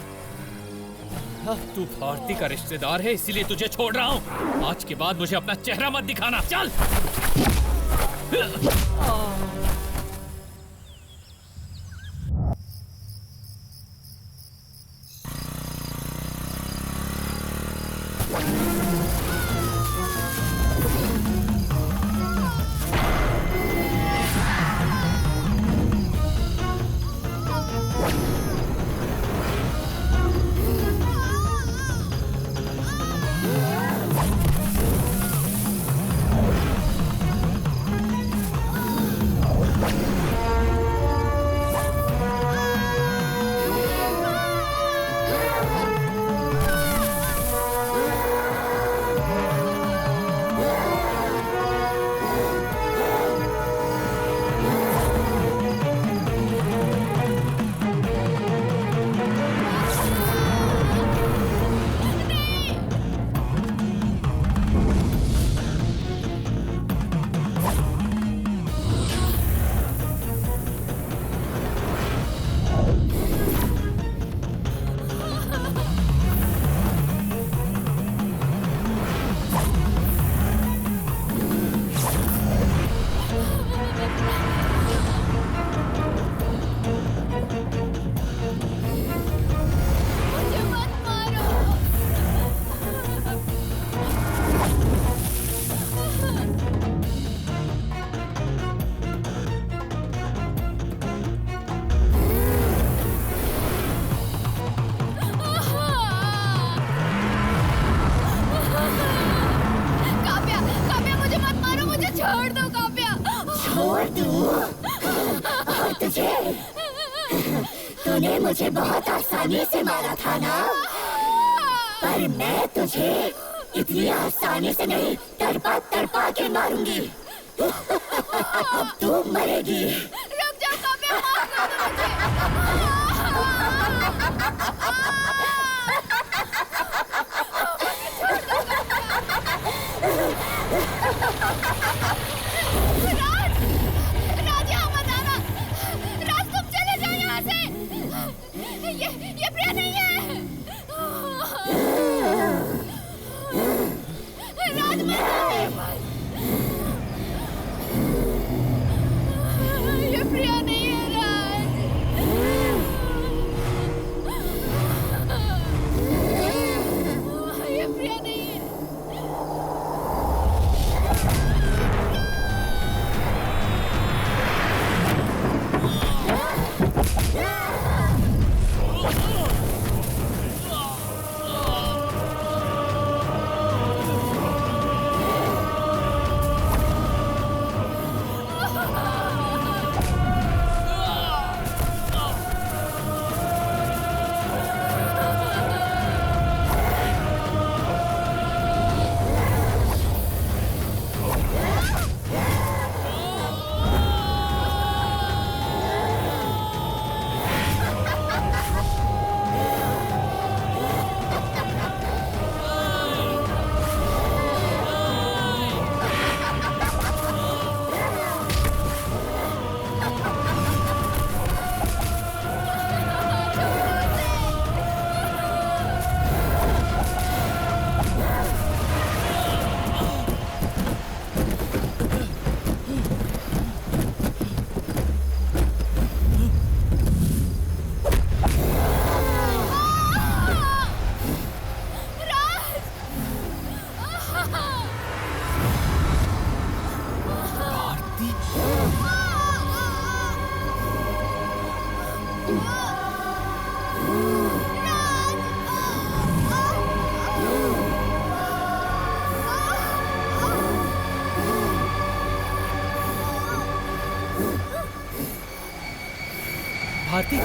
तू भारती का रिश्तेदार है, इसीलिए तुझे छोड़ रहा हूँ। आज के बाद मुझे अपना चेहरा मत दिखाना। चल। तूने मुझे बहुत आसानी से मारा था ना, पर मैं तुझे इतनी आसानी से नहीं, तड़पा तड़पा के मारूंगी। अब तू मरेगी। रुक जाओ पापा, माफ कर दो मुझे। राज यहाँ मत आना। राज तुम चले जाओ यहाँ से। ये प्रिया नहीं है। राज मत। ये प्रिया नहीं है राज। ये प्रिया नहीं है। भारती,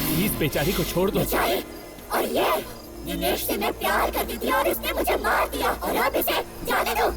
प्लीज बेचारी को छोड़ दो। बेचारी? और ये दिनेश से मैं प्यार करती थी और इसने मुझे मार दिया, और अब इसे जाने दो।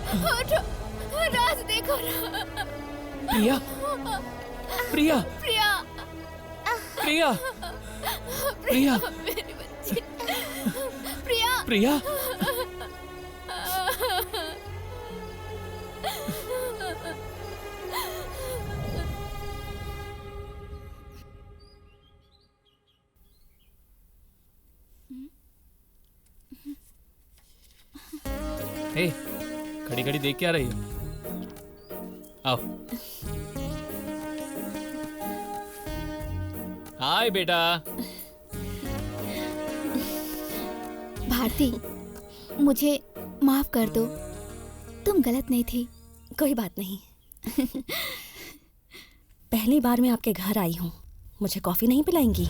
उठो, राज देखो ना। प्रिया, प्रिया, प्रिया, प्रिया, प्रिया, मेरी बच्ची, प्रिया, प्रिया। हे, खड़ी खड़ी देख क्या रही हो? आओ। हाय बेटा। भारती, मुझे माफ कर दो, तुम गलत नहीं थी। कोई बात नहीं। पहली बार मैं आपके घर आई हूँ, मुझे कॉफी नहीं पिलाएंगी?